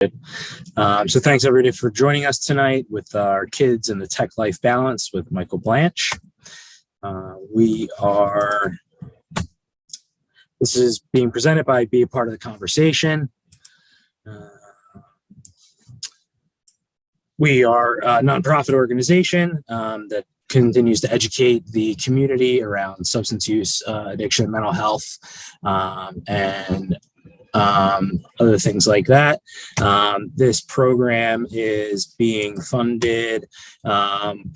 So thanks everybody for joining us tonight with our kids and the tech life balance with Michael Blanche. This is being presented by Be a Part of the Conversation. We are a nonprofit organization that continues to educate the community around substance use, addiction, mental health, and other things like that. This program is being funded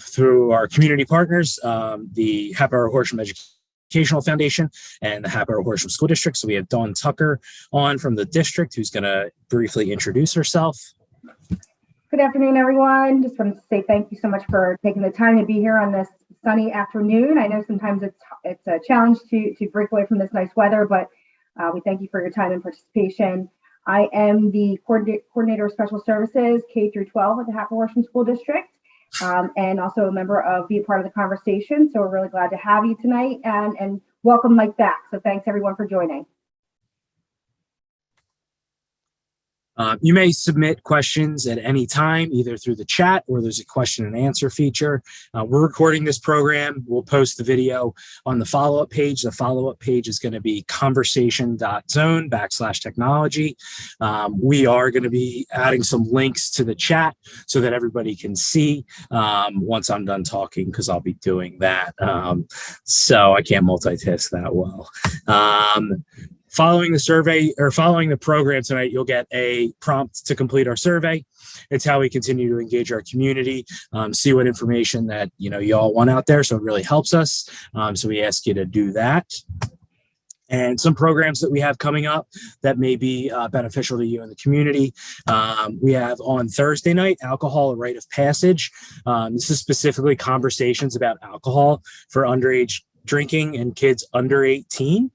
through our community partners, the Hatboro-Horsham Educational Foundation and the Hatboro-Horsham School District. So we have Dawn Tucker on from the district, who's going to briefly introduce herself. Good afternoon, everyone. Just wanted to say thank you so much for taking the time to be here on this sunny afternoon. I know sometimes it's a challenge to break away from this nice weather, but we thank you for your time and participation. I am the coordinator of special services K through 12 at the Hatboro-Horsham School District, and also a member of Be a Part of the Conversation. So we're really glad to have you tonight and welcome Mike back. So thanks everyone for joining. You may submit questions at any time, either through the chat or there's a question and answer feature. We're recording this program. We'll post the video on the follow-up page. The follow-up page is going to be conversation.zone/technology. We are going to be adding some links to the chat so that everybody can see once I'm done talking, because I'll be doing that. So I can't multitask that well. Following the survey or following the program tonight, you'll get a prompt to complete our survey. It's how we continue to engage our community, see what information that you all want out there. So it really helps us. So we ask you to do that. And some programs that we have coming up that may be beneficial to you in the community. We have on Thursday night, Alcohol, a Rite of Passage. This is specifically conversations about alcohol for underage drinking and kids under 18.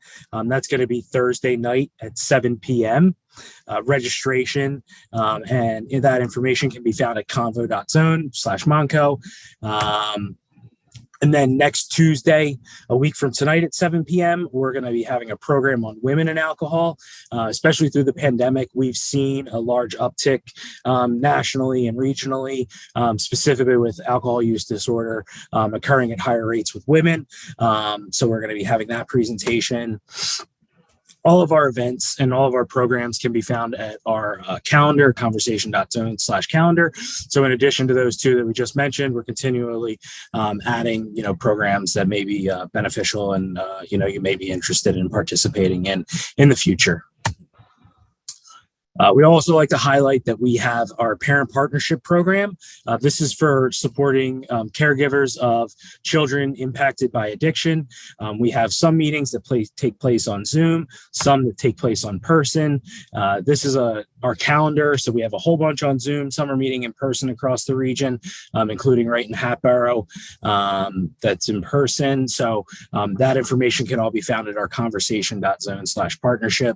That's going to be Thursday night at 7 p.m. Registration and that information can be found at convo.zone/Monco. And then next Tuesday, a week from tonight at 7 p.m., we're going to be having a program on women and alcohol. Especially through the pandemic, we've seen a large uptick nationally and regionally, specifically with alcohol use disorder occurring at higher rates with women. So we're going to be having that presentation. All of our events and all of our programs can be found at our calendar, conversation.zone/calendar. So in addition to those two that we just mentioned, we're continually adding, programs that may be beneficial and, you may be interested in participating in the future. We also like to highlight that we have our parent partnership program. This is for supporting caregivers of children impacted by addiction. We have some meetings that take place on Zoom, some that take place on person. This is our calendar. So we have a whole bunch on Zoom. Some are meeting in person across the region, including right in Hatboro, that's in person. So that information can all be found at our conversation.zone/partnership.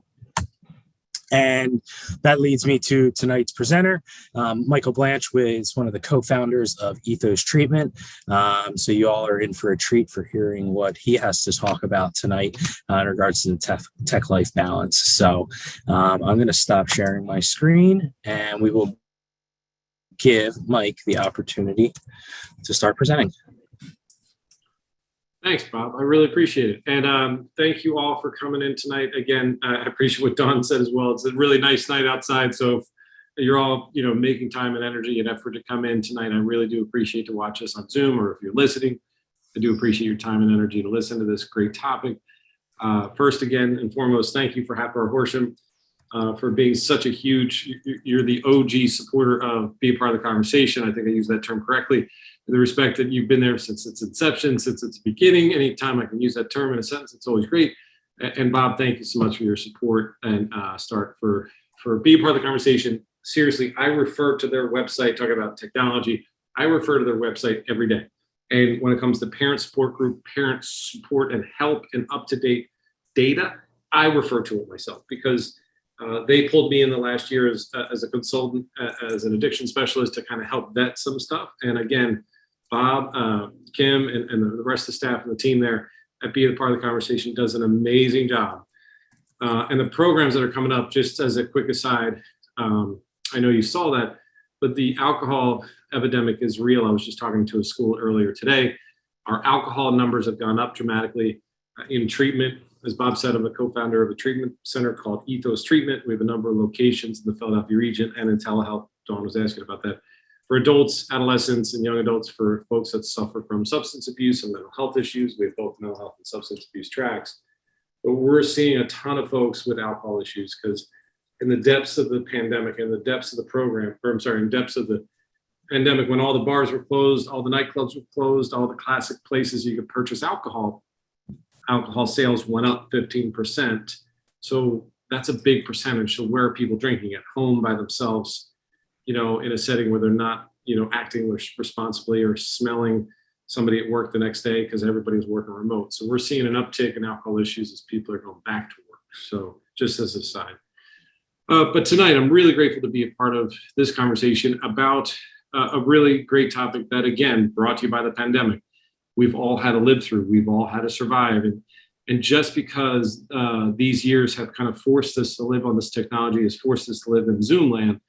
And that leads me to tonight's presenter. Michael Blanche is one of the co-founders of Ethos Treatment. So you all are in for a treat for hearing what he has to talk about tonight in regards to the tech life balance. So I'm going to stop sharing my screen and we will give Mike the opportunity to start presenting. Thanks, Bob. I really appreciate it. And thank you all for coming in tonight. Again, I appreciate what Dawn said as well. It's a really nice night outside. So if you're all, making time and energy and effort to come in tonight, I really do appreciate to watch us on Zoom, or if you're listening, I do appreciate your time and energy to listen to this great topic. First, again and foremost, thank you for Hatboro-Horsham for being such a huge, you're the OG supporter of Be a Part of the Conversation. I think I used that term correctly. The respect that you've been there since its inception, since its beginning. Anytime I can use that term in a sentence, it's always great. And Bob, thank you so much for your support and start for Be a Part of the Conversation. Seriously, I refer to their website, talking about technology. I refer to their website every day. And when it comes to parent support group, parent support and help and up-to-date data, I refer to it myself because they pulled me in the last year as a consultant, as an addiction specialist to kind of help vet some stuff. And again, Bob, Kim, and the rest of the staff and the team there at Be a Part of the Conversation does an amazing job. And the programs that are coming up, just as a quick aside, I know you saw that, but the alcohol epidemic is real. I was just talking to a school earlier today. Our alcohol numbers have gone up dramatically in treatment. As Bob said, I'm a co-founder of a treatment center called Ethos Treatment. We have a number of locations in the Philadelphia region and in telehealth. Dawn was asking about that. For adults, adolescents, and young adults, for folks that suffer from substance abuse and mental health issues, we have both mental health and substance abuse tracks. But we're seeing a ton of folks with alcohol issues because in the depths of the pandemic, in the depths of the program, or I'm sorry, in depths of the pandemic, when all the bars were closed, all the nightclubs were closed, all the classic places you could purchase alcohol sales went up 15%. So that's a big percentage. So where are people drinking? At home by themselves, in a setting where they're not, acting responsibly or smelling somebody at work the next day because everybody's working remote. So we're seeing an uptick in alcohol issues as people are going back to work. So just as a side. But tonight, I'm really grateful to be a part of this conversation about a really great topic that, again, brought to you by the pandemic. We've all had to live through. We've all had to survive. And just because these years have kind of forced us to live on this technology, has forced us to live in Zoom land,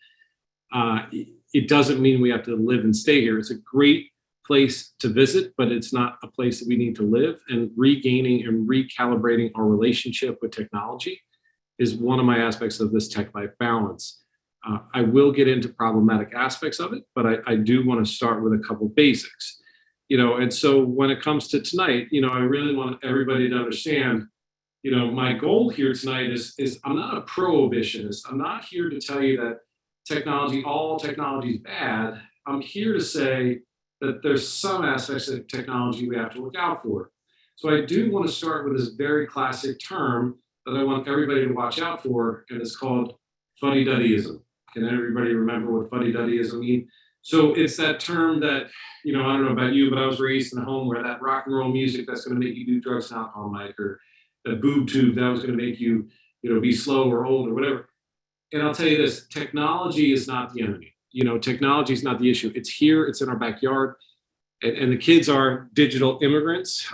it doesn't mean we have to live and stay here. It's a great place to visit, but it's not a place that we need to live. And regaining and recalibrating our relationship with technology is one of my aspects of this tech life balance. I will get into problematic aspects of it, but I do want to start with a couple basics. And so when it comes to tonight, I really want everybody to understand, my goal here tonight is I'm not a prohibitionist. I'm not here to tell you that all technology is bad. I'm here to say that there's some aspects of technology we have to look out for. So I do want to start with this very classic term that I want everybody to watch out for, and it's called fuddy-duddyism. Can everybody remember what fuddy-duddyism means? So it's that term that, I don't know about you, but I was raised in a home where that rock and roll music that's going to make you do drugs and alcohol, Mike, or that boob tube that was going to make you, be slow or old or whatever. And I'll tell you this, technology is not the enemy. Technology is not the issue. It's here, it's in our backyard. And the kids are digital natives.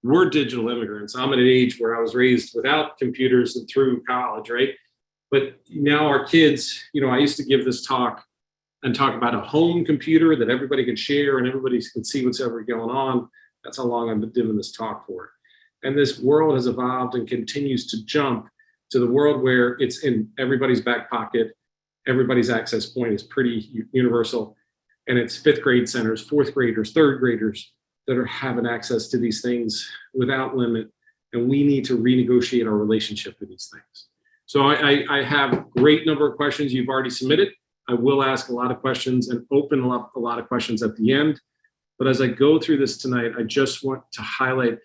We're digital immigrants. I'm at an age where I was raised without computers and through college, right? But now our kids, I used to give this talk and talk about a home computer that everybody could share and everybody could see what's ever going on. That's how long I've been doing this talk for. And this world has evolved and continues to jump to the world where it's in everybody's back pocket. Everybody's access point is pretty universal. And it's fifth grade centers, fourth graders, third graders that are having access to these things without limit. And we need to renegotiate our relationship with these things. So I have a great number of questions you've already submitted. I will ask a lot of questions and open up a lot of questions at the end. But as I go through this tonight, I just want to highlight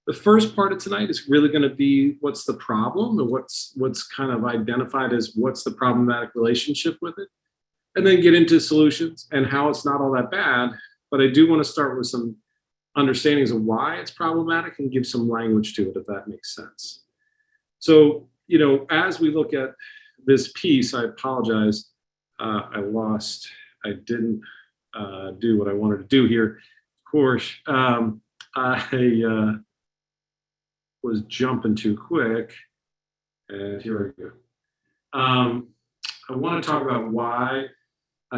the first part of tonight is really going to be what's the problem and what's kind of identified as what's the problematic relationship with it. And then get into solutions and how it's not all that bad. But I do want to start with some understandings of why it's problematic and give some language to it, if that makes sense. So, as we look at this piece, I apologize. I didn't do what I wanted to do here. Of course, I was jumping too quick. And here we go. I want to talk about why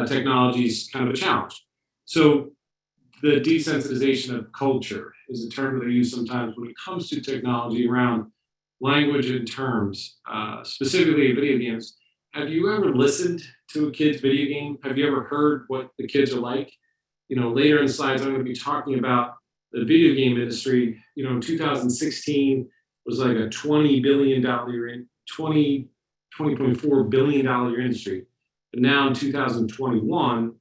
technology is kind of a challenge. So the desensitization of culture is a term that I use sometimes when it comes to technology around language and terms, specifically video games. Have you ever listened to a kid's video game? Have you ever heard what the kids are like? Later in the slides, I'm going to be talking about the video game industry. In 2016 was like a $20.4 billion industry. But now in 2021,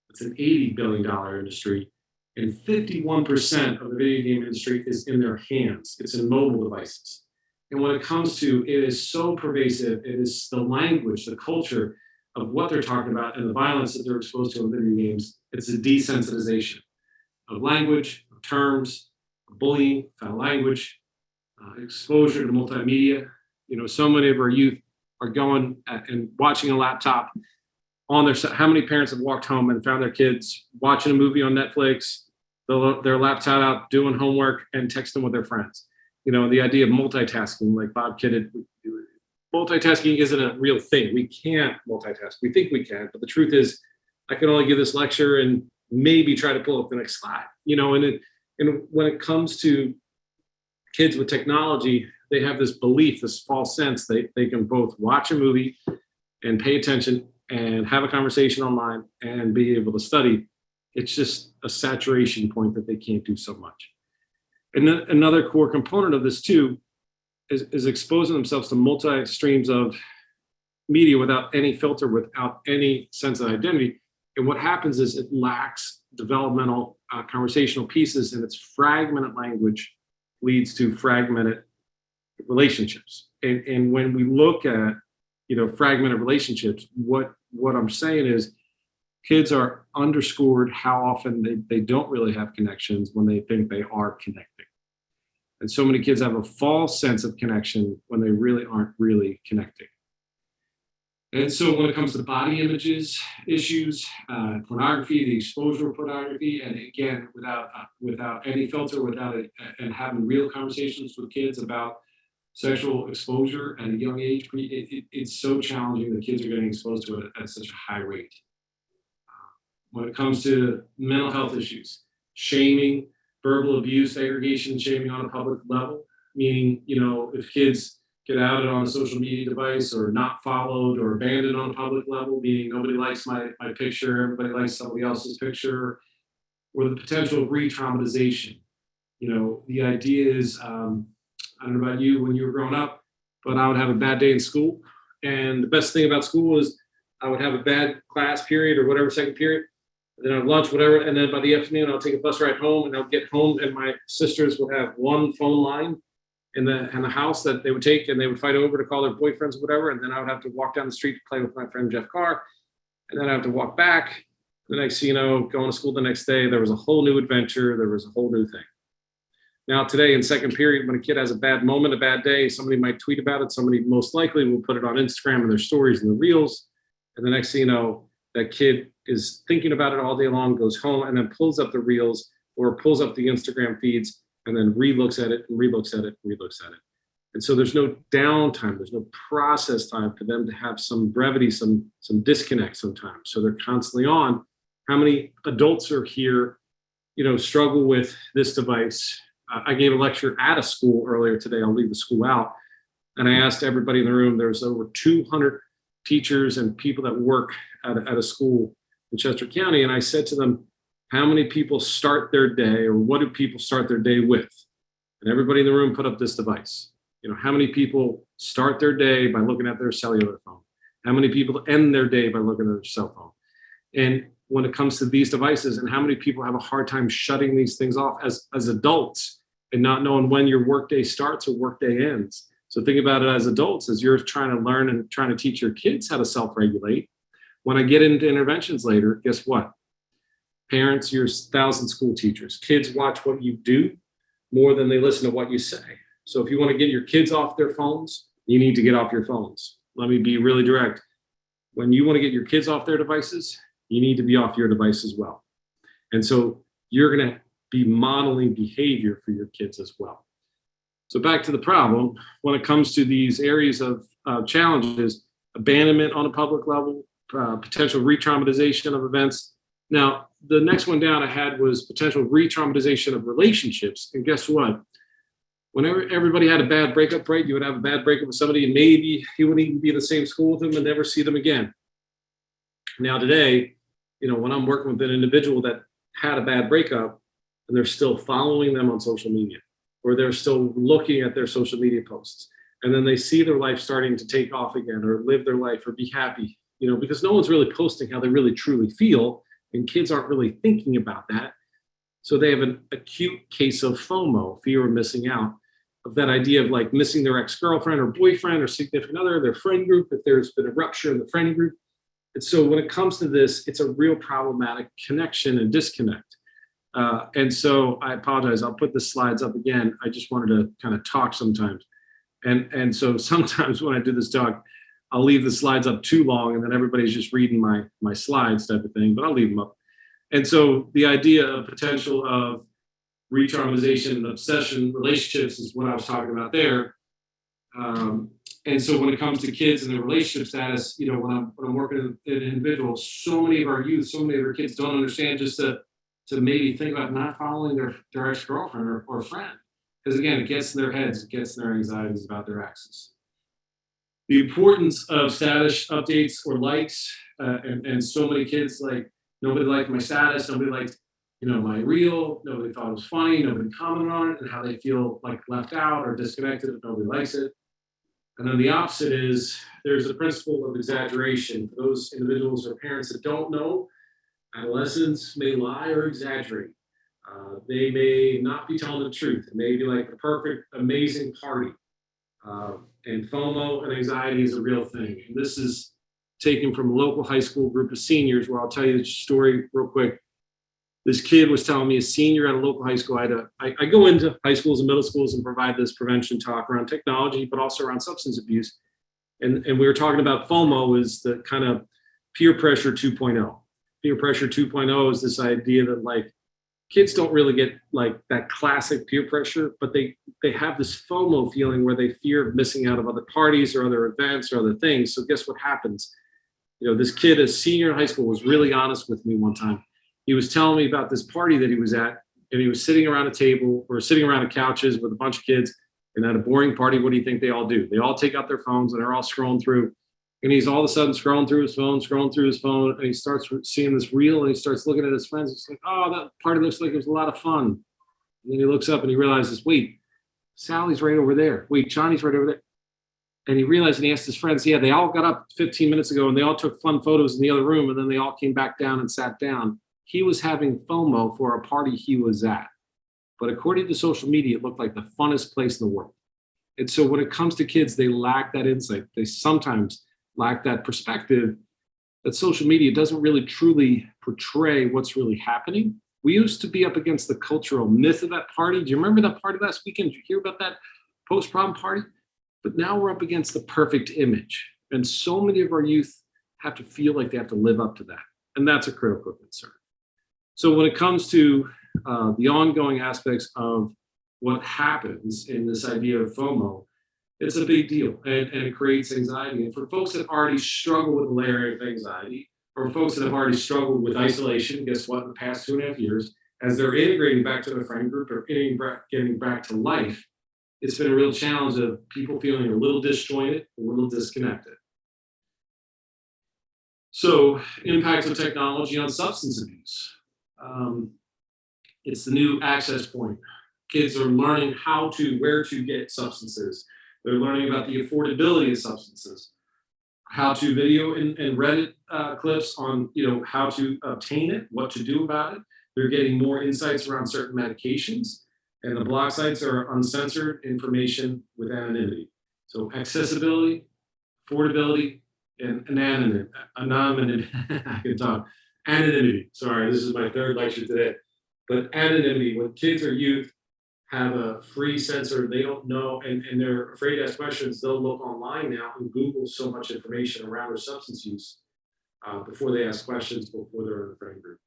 it's an $80 billion industry. And 51% of the video game industry is in their hands. It's in mobile devices. And when it comes to, it is so pervasive, it is the language, the culture of what they're talking about and the violence that they're exposed to in video games. It's a desensitization of language, of terms, of bullying, foul language, exposure to multimedia. So many of our youth are going and watching a laptop on their, how many parents have walked home and found their kids watching a movie on Netflix, their laptop out, doing homework and texting with their friends? The idea of multitasking, like Bob kidded, multitasking isn't a real thing. We can't multitask. We think we can, but the truth is, I can only give this lecture and maybe try to pull up the next slide. And when it comes to kids with technology, they have this belief, this false sense they can both watch a movie and pay attention and have a conversation online and be able to study. It's just a saturation point that they can't do so much. And another core component of this too is exposing themselves to multi streams of media without any filter, without any sense of identity. And what happens is it lacks developmental conversational pieces, and its fragmented language leads to fragmented relationships. And when we look at, fragmented relationships, what I'm saying is kids are underscored how often they don't really have connections when they think they are connecting. And so many kids have a false sense of connection when they really aren't really connecting. And so when it comes to body images issues, pornography, the exposure of pornography, and again, without any filter, without it, and having real conversations with kids about sexual exposure at a young age, it's so challenging that kids are getting exposed to it at such a high rate. When it comes to mental health issues, shaming, verbal abuse, segregation, shaming on a public level, meaning, if kids get outed on a social media device or not followed or abandoned on a public level, meaning nobody likes my picture, everybody likes somebody else's picture, or the potential of re-traumatization. The idea is, I don't know about you when you were growing up, but I would have a bad day in school. And the best thing about school is I would have a bad class period or whatever, second period, and then I'd have lunch, whatever. And then by the afternoon, I'll take a bus ride home, and I'll get home, and my sisters would have one phone line in the house that they would take, and they would fight over to call their boyfriends or whatever. And then I would have to walk down the street to play with my friend Jeff Carr. And then I have to walk back. The next, going to school the next day, there was a whole new adventure. There was a whole new thing. Now today in second period, when a kid has a bad moment, a bad day, somebody might tweet about it. Somebody most likely will put it on Instagram and their stories and the reels. And the next thing you know, that kid is thinking about it all day long, goes home and then pulls up the reels or pulls up the Instagram feeds and then re-looks at it and re-looks at it, re-looks at it. And so there's no downtime, there's no process time for them to have some brevity, some disconnect sometimes. So they're constantly on. How many adults are here, struggle with this device? I gave a lecture at a school earlier today. I'll leave the school out. And I asked everybody in the room, there's over 200 teachers and people that work at a school in Chester County. And I said to them, how many people start their day, or what do people start their day with? And everybody in the room put up this device. How many people start their day by looking at their cellular phone? How many people end their day by looking at their cell phone? And when it comes to these devices, and how many people have a hard time shutting these things off as adults and not knowing when your workday starts or workday ends. So think about it as adults, as you're trying to learn and trying to teach your kids how to self-regulate. When I get into interventions later, guess what? Parents, you're 1,000 school teachers. Kids watch what you do more than they listen to what you say. So if you want to get your kids off their phones, you need to get off your phones. Let me be really direct. When you want to get your kids off their devices, you need to be off your device as well. And so you're going to be modeling behavior for your kids as well. So back to the problem, when it comes to these areas of challenges, abandonment on a public level, potential re-traumatization of events. Now, the next one down I had was potential re-traumatization of relationships. And guess what? Whenever everybody had a bad breakup, right, you would have a bad breakup with somebody and maybe you wouldn't even be in the same school with them and never see them again. Now today, when I'm working with an individual that had a bad breakup and they're still following them on social media, or they're still looking at their social media posts, and then they see their life starting to take off again or live their life or be happy, because no one's really posting how they really truly feel, and kids aren't really thinking about that. So they have an acute case of FOMO, fear of missing out, of that idea of like missing their ex-girlfriend or boyfriend or significant other, their friend group, if there's been a rupture in the friend group. And so when it comes to this, it's a real problematic connection and disconnect. And so I apologize, I'll put the slides up again. I just wanted to kind of talk sometimes. And so sometimes when I do this talk, I'll leave the slides up too long and then everybody's just reading my slides type of thing, but I'll leave them up. And so the idea of potential of re-traumatization and obsession relationships is what I was talking about there. And so when it comes to kids and their relationship status, when I'm working with individuals, so many of our youth, so many of our kids don't understand just to maybe think about not following their ex-girlfriend or friend. Because again, it gets in their heads, it gets in their anxieties about their exes. The importance of status updates or likes, and so many kids, like, nobody liked my status, nobody liked my reel, nobody thought it was funny, nobody commented on it, and how they feel like left out or disconnected if nobody likes it. And then the opposite is there's a principle of exaggeration. For those individuals or parents that don't know, adolescents may lie or exaggerate. They may not be telling the truth. It may be like the perfect, amazing party. And FOMO and anxiety is a real thing. And this is taken from a local high school group of seniors, where I'll tell you the story real quick. This kid was telling me, a senior at a local high school. I go into high schools and middle schools and provide this prevention talk around technology, but also around substance abuse. And we were talking about FOMO is the kind of peer pressure 2.0. Peer pressure 2.0 is this idea that, like, kids don't really get like that classic peer pressure, but they have this FOMO feeling where they fear missing out of other parties or other events or other things. So guess what happens? This kid, a senior in high school, was really honest with me one time. He was telling me about this party that he was at, and he was sitting around a table or sitting around the couches with a bunch of kids. And at a boring party, what do you think they all do? They all take out their phones and they're all scrolling through. And he's all of a sudden scrolling through his phone, and he starts seeing this reel, and he starts looking at his friends. He's like, oh, that party looks like it was a lot of fun. And then he looks up and he realizes, wait, Sally's right over there. Wait, Johnny's right over there. And he realized, and he asked his friends, yeah, they all got up 15 minutes ago and they all took fun photos in the other room, and then they all came back down and sat down. He was having FOMO for a party he was at. But according to social media, it looked like the funnest place in the world. And so when it comes to kids, they lack that insight. They sometimes lack that perspective that social media doesn't really truly portray what's really happening. We used to be up against the cultural myth of that party. Do you remember that party last weekend? Did you hear about that post-prom party? But now we're up against the perfect image. And so many of our youth have to feel like they have to live up to that. And that's a critical concern. So when it comes to the ongoing aspects of what happens in this idea of FOMO, it's a big deal, and it creates anxiety. And for folks that already struggle with a layer of anxiety, or folks that have already struggled with isolation, guess what, in the past 2.5 years, as they're integrating back to their friend group or getting back to life, it's been a real challenge of people feeling a little disjointed, a little disconnected. So, impacts of technology on substance abuse. It's the new access point. Kids are learning where to get substances. They're learning about the affordability of substances, how to video and Reddit clips on, how to obtain it, what to do about it. They're getting more insights around certain medications, and the blog sites are uncensored information with anonymity. So accessibility, affordability, and anonymity. I can talk. Anonymity. Sorry, this is my third lecture today. But anonymity, when kids or youth have a free censor, they don't know, and they're afraid to ask questions, they'll look online now and Google so much information around their substance use before they ask questions, before they're in a friend group.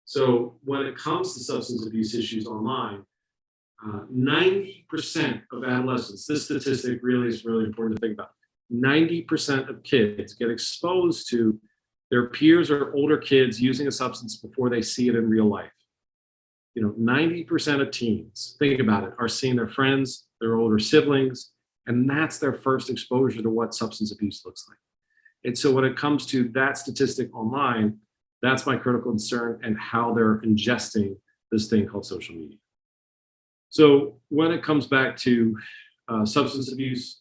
So when it comes to substance abuse issues online, 90% of adolescents, this statistic really is really important to think about. 90% of kids get exposed to their peers or older kids using a substance before they see it in real life. 90% of teens, think about it, are seeing their friends, their older siblings, and that's their first exposure to what substance abuse looks like. And so when it comes to that statistic online, that's my critical concern, and how they're ingesting this thing called social media. So when it comes back to substance abuse,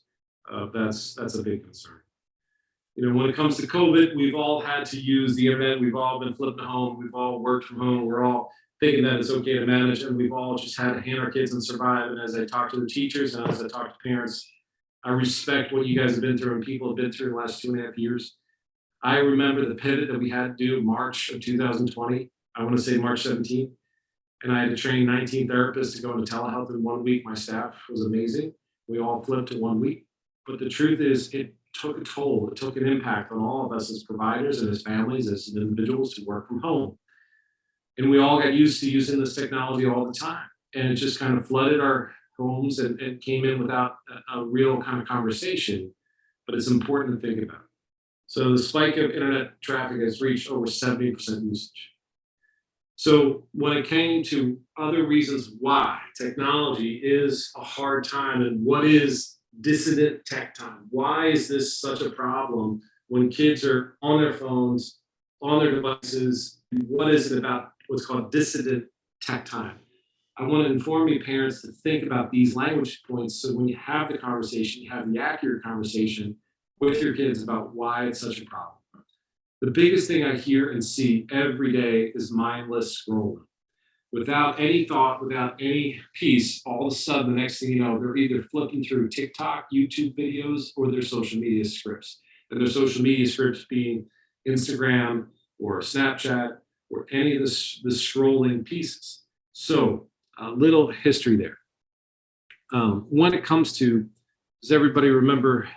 that's a big concern. When it comes to COVID, we've all had to use the internet. We've all been flipping home. We've all worked from home. We're all thinking that it's okay to manage, and we've all just had to hand our kids and survive. And as I talk to the teachers and as I talk to parents, I respect what you guys have been through and people have been through in the last 2.5 years. I remember the pivot that we had to do in March of 2020. I want to say March 17th. And I had to train 19 therapists to go into telehealth in 1 week. My staff was amazing. We all flipped to 1 week. But the truth is, it took a toll. It took an impact on all of us as providers and as families, as individuals who work from home. And we all got used to using this technology all the time. And it just kind of flooded our homes and came in without a real kind of conversation. but it's important to think about. So the spike of internet traffic has reached over 70% usage. So when it came to other reasons why technology is a hard time and what is dissident tech time, why is this such a problem when kids are on their phones, on their devices? What is it about what's called dissident tech time? I want to inform you parents to think about these language points so when you have the conversation, you have the accurate conversation with your kids about why it's such a problem. The biggest thing I hear and see every day is mindless scrolling. Without any thought, without any peace, all of a sudden, the next thing you know, they're either flipping through TikTok, YouTube videos, or their social media scripts. And their social media scripts being Instagram or Snapchat or any of the scrolling pieces. So a little history there. When it comes to, does everybody remember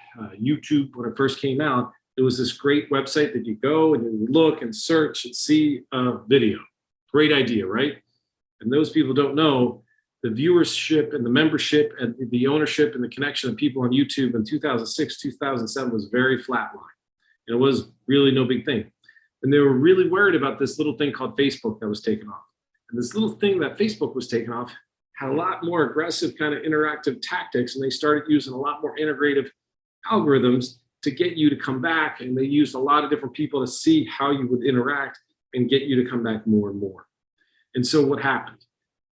YouTube when it first came out? It was this great website that you go and you look and search and see a video. Great idea, right? And those people don't know the viewership and the membership and the ownership and the connection of people on YouTube in 2006, 2007 was very flatline. And it was really no big thing. And they were really worried about this little thing called Facebook that was taken off. And this little thing that Facebook was taken off had a lot more aggressive kind of interactive tactics. And they started using a lot more integrative algorithms to get you to come back. And they used a lot of different people to see how you would interact and get you to come back more and more. And so what happened?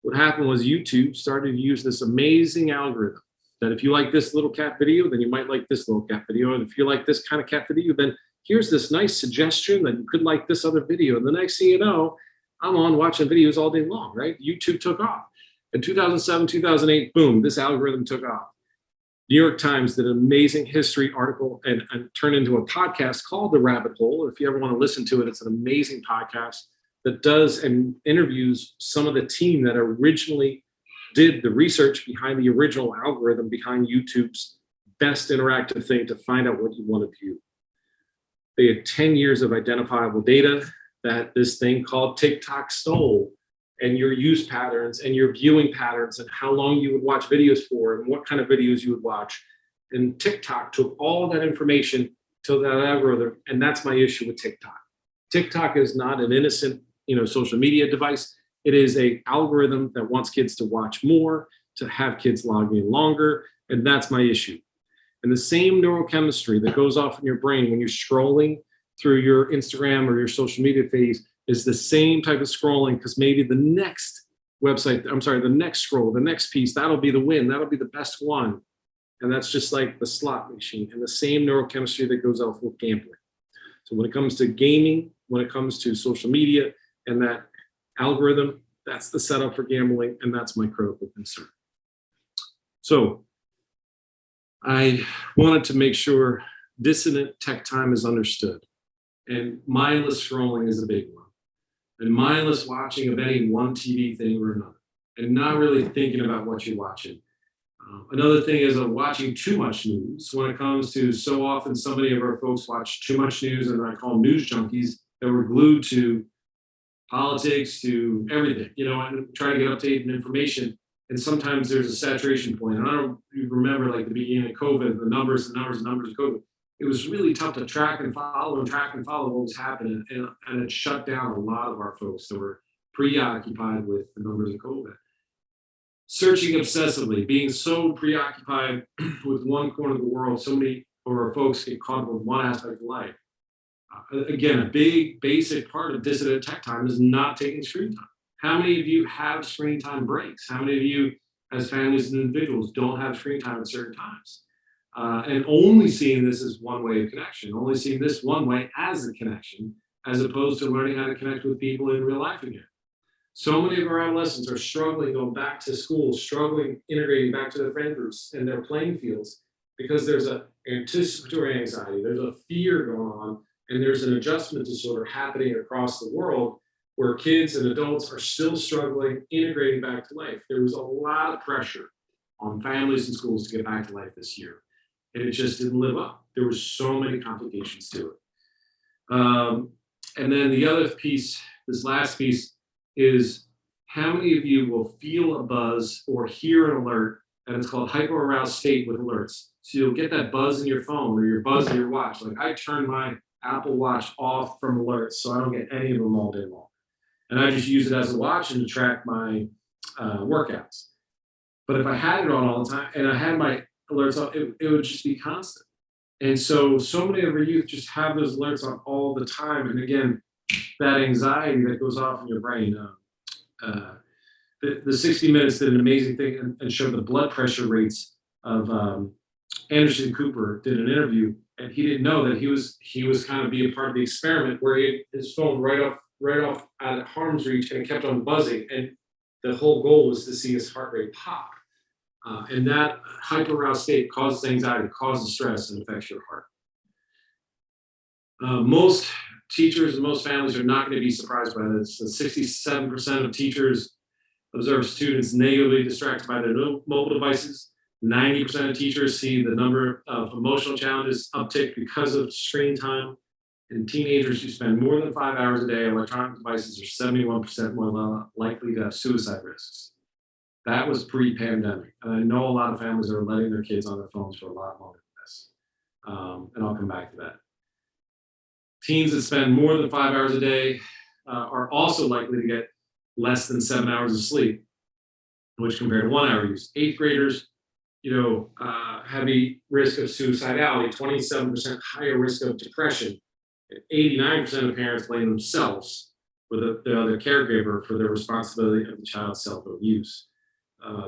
What happened was YouTube started to use this amazing algorithm that if you like this little cat video, then you might like this little cat video. And if you like this kind of cat video, then here's this nice suggestion that you could like this other video. And the next thing you know, I'm on watching videos all day long, right? YouTube took off. In 2007, 2008, boom, this algorithm took off. New York Times did an amazing history article and turned into a podcast called The Rabbit Hole. If you ever want to listen to it, it's an amazing podcast that does and interviews some of the team that originally did the research behind the original algorithm behind YouTube's best interactive thing to find out what you want to view. They had 10 years of identifiable data that this thing called TikTok stole, and your use patterns and your viewing patterns and how long you would watch videos for and what kind of videos you would watch. And TikTok took all that information to that algorithm, and that's my issue with TikTok. TikTok is not an innocent, social media device. It is an algorithm that wants kids to watch more, to have kids log in longer, and that's my issue. And the same neurochemistry that goes off in your brain when you're scrolling through your Instagram or your social media feeds is the same type of scrolling, because maybe the next the next scroll, the next piece, that'll be the win. That'll be the best one. And that's just like the slot machine and the same neurochemistry that goes off with gambling. So when it comes to gaming, when it comes to social media and that algorithm, that's the setup for gambling, and that's my critical concern. So I wanted to make sure dissident tech time is understood. And mindless scrolling is a big one. And mindless watching of any one TV thing or another. And not really thinking about what you're watching. Another thing is watching too much news. When it comes to so often, so many of our folks watch too much news, and I call them news junkies, that were glued to politics, to everything, and try to get updated information. And sometimes there's a saturation point. And I don't even remember like the beginning of COVID, the numbers of COVID. It was really tough to track and follow what was happening. And it shut down a lot of our folks that were preoccupied with the numbers of COVID. Searching obsessively, being so preoccupied with one corner of the world, so many of our folks get caught up with one aspect of life. Again, a big basic part of dissident tech time is not taking screen time. How many of you have screen time breaks? How many of you as families and individuals don't have screen time at certain times? And only seeing this as one way of connection, only seeing this one way as a connection, as opposed to learning how to connect with people in real life again. So many of our adolescents are struggling going back to school, struggling integrating back to their friend groups and their playing fields, because there's an anticipatory anxiety, there's a fear going on, and there's an adjustment disorder happening across the world where kids and adults are still struggling integrating back to life. There was a lot of pressure on families and schools to get back to life this year, and it just didn't live up. There were so many complications to it. And then the other piece, this last piece, is how many of you will feel a buzz or hear an alert and it's called hyper-aroused state with alerts. So you'll get that buzz in your phone or your buzz in your watch. Like I turn my Apple Watch off from alerts so I don't get any of them all day long. And I just use it as a watch and to track my workouts. But if I had it on all the time and I had my alerts on, it would just be constant. And so many of our youth just have those alerts on all the time. And again, that anxiety that goes off in your brain. The 60 Minutes did an amazing thing and showed the blood pressure rates of Anderson Cooper did an interview, and he didn't know that he was kind of being part of the experiment where he had his phone right off out of harm's reach, and it kept on buzzing. And the whole goal was to see his heart rate pop. And that hyper-aroused state causes anxiety, causes stress, and affects your heart. Most teachers and most families are not going to be surprised by this. So 67% of teachers observe students negatively distracted by their mobile devices. 90% of teachers see the number of emotional challenges uptick because of screen time. And teenagers who spend more than 5 hours a day on electronic devices are 71% more likely to have suicide risks. That was pre-pandemic. And I know a lot of families are letting their kids on their phones for a lot longer than this. And I'll come back to that. Teens that spend more than 5 hours a day are also likely to get less than 7 hours of sleep, which compared to 1 hour use. Eighth graders, have a risk of suicidality, 27% higher risk of depression. 89% of parents blame themselves or the other caregiver for the responsibility of the child's cell phone use.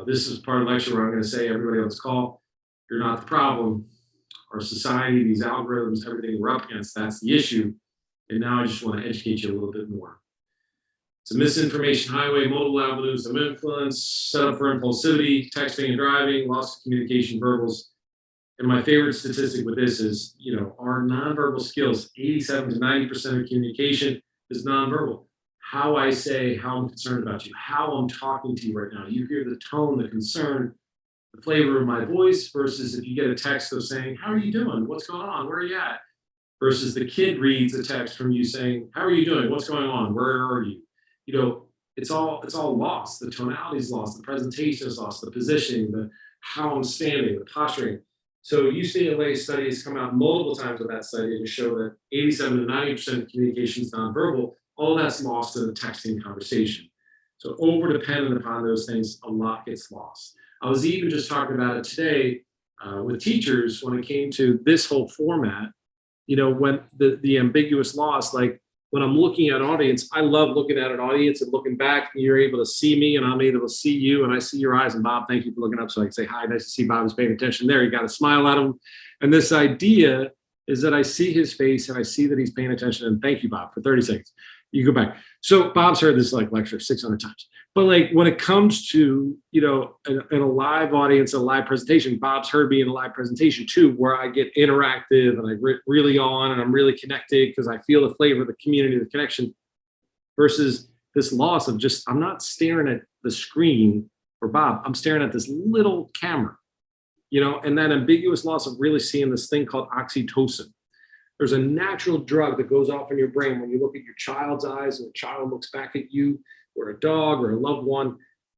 This is part of the lecture where I'm going to say, everybody on this call, you're not the problem. Our society, these algorithms, everything we're up against, that's the issue. And now I just want to educate you a little bit more. It's a misinformation highway, multiple avenues of influence, set up for impulsivity, texting and driving, loss of communication, verbals. And my favorite statistic with this is, our nonverbal skills, 87 to 90% of communication is nonverbal. How I say, how I'm concerned about you, how I'm talking to you right now. You hear the tone, the concern, the flavor of my voice versus if you get a text of saying, how are you doing? What's going on? Where are you at? Versus the kid reads a text from you saying, how are you doing? What's going on? Where are you? It's all lost. The tonality is lost. The presentation is lost. The positioning, the how I'm standing, the posturing. So UCLA studies come out multiple times with that study to show that 87 to 90% of communication is nonverbal. All that's lost in the texting conversation. So over-dependent upon those things, a lot gets lost. I was even just talking about it today with teachers when it came to this whole format, when the ambiguous loss, like when I'm looking at an audience, I love looking at an audience and looking back, and you're able to see me and I'm able to see you and I see your eyes. And Bob, thank you for looking up so I can say, hi, nice to see Bob is paying attention there. You got to smile at him. And this idea is that I see his face and I see that he's paying attention. And thank you, Bob, for 30 seconds. You go back. So Bob's heard this lecture 600 times. But when it comes to, in a live audience, a live presentation, Bob's heard me in a live presentation too, where I get interactive and I really on and I'm really connected because I feel the flavor of the community, the connection, versus this loss of just, I'm not staring at the screen for Bob. I'm staring at this little camera, and that ambiguous loss of really seeing this thing called oxytocin. There's a natural drug that goes off in your brain when you look at your child's eyes and the child looks back at you, or a dog or a loved one.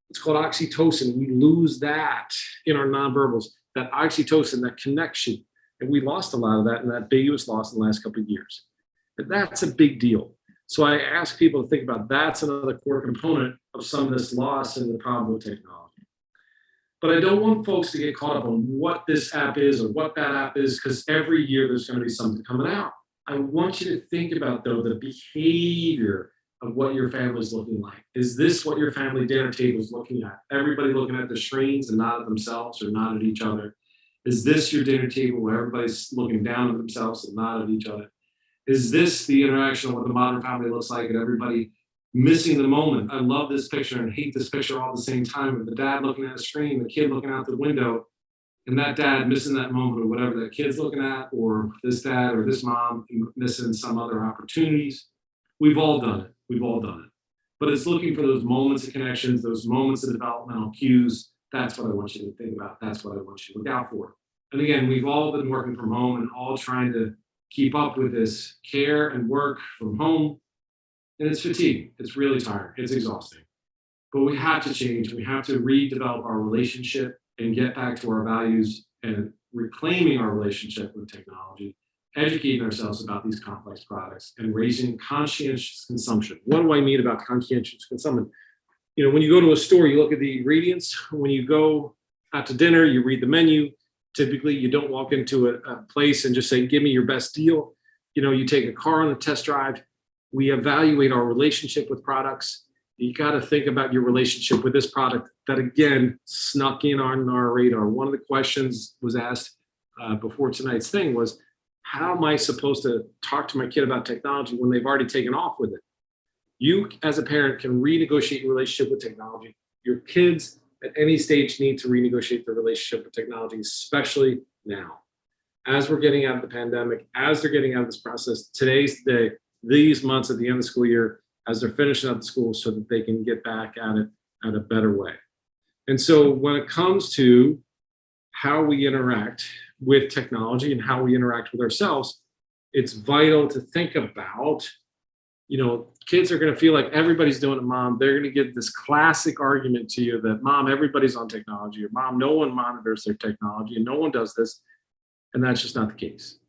It's called oxytocin. We lose that in our nonverbals, that oxytocin, that connection. And we lost a lot of that in that ambiguous loss in the last couple of years. But that's a big deal. So I ask people to think about that's another core component of some of this loss and the problem with technology. But I don't want folks to get caught up on what this app is or what that app is, because every year there's going to be something coming out. I want you to think about, though, the behavior of what your family's looking like. Is this what your family dinner table is looking at? Everybody looking at the screens and not at themselves or not at each other? Is this your dinner table where everybody's looking down at themselves and not at each other? Is this the interaction of what the modern family looks like and everybody missing the moment? I love this picture and hate this picture all at the same time. The dad looking at a screen, the kid looking out the window, and that dad missing that moment or whatever that kid's looking at, or this dad or this mom missing some other opportunities. We've all done it. We've all done it. But it's looking for those moments of connections, those moments of developmental cues. That's what I want you to think about. That's what I want you to look out for. And again, we've all been working from home and all trying to keep up with this care and work from home. And it's fatiguing. It's really tiring. It's exhausting. But we have to change. We have to redevelop our relationship and get back to our values and reclaiming our relationship with technology, educating ourselves about these complex products, and raising conscientious consumption. What do I mean about conscientious consumption? You know, when you go to a store, you look at the ingredients. When you go out to dinner, you read the menu. Typically, you don't walk into a place and just say, give me your best deal. You know, you take a car on a test drive. We evaluate our relationship with products. You got to think about your relationship with this product that, again, snuck in on our radar. One of the questions was asked before tonight's thing was, how am I supposed to talk to my kid about technology when they've already taken off with it? You, as a parent, can renegotiate your relationship with technology. Your kids at any stage need to renegotiate their relationship with technology, especially now. As we're getting out of the pandemic, as they're getting out of this process, today's the day, these months at the end of the school year, as they're finishing up the school so that they can get back at it at a better way. And so when it comes to how we interact with technology and how we interact with ourselves, it's vital to think about, you know, kids are going to feel like everybody's doing it, mom. They're going to get this classic argument to you that, mom, everybody's on technology, or mom, no one monitors their technology and no one does this. And that's just not the case.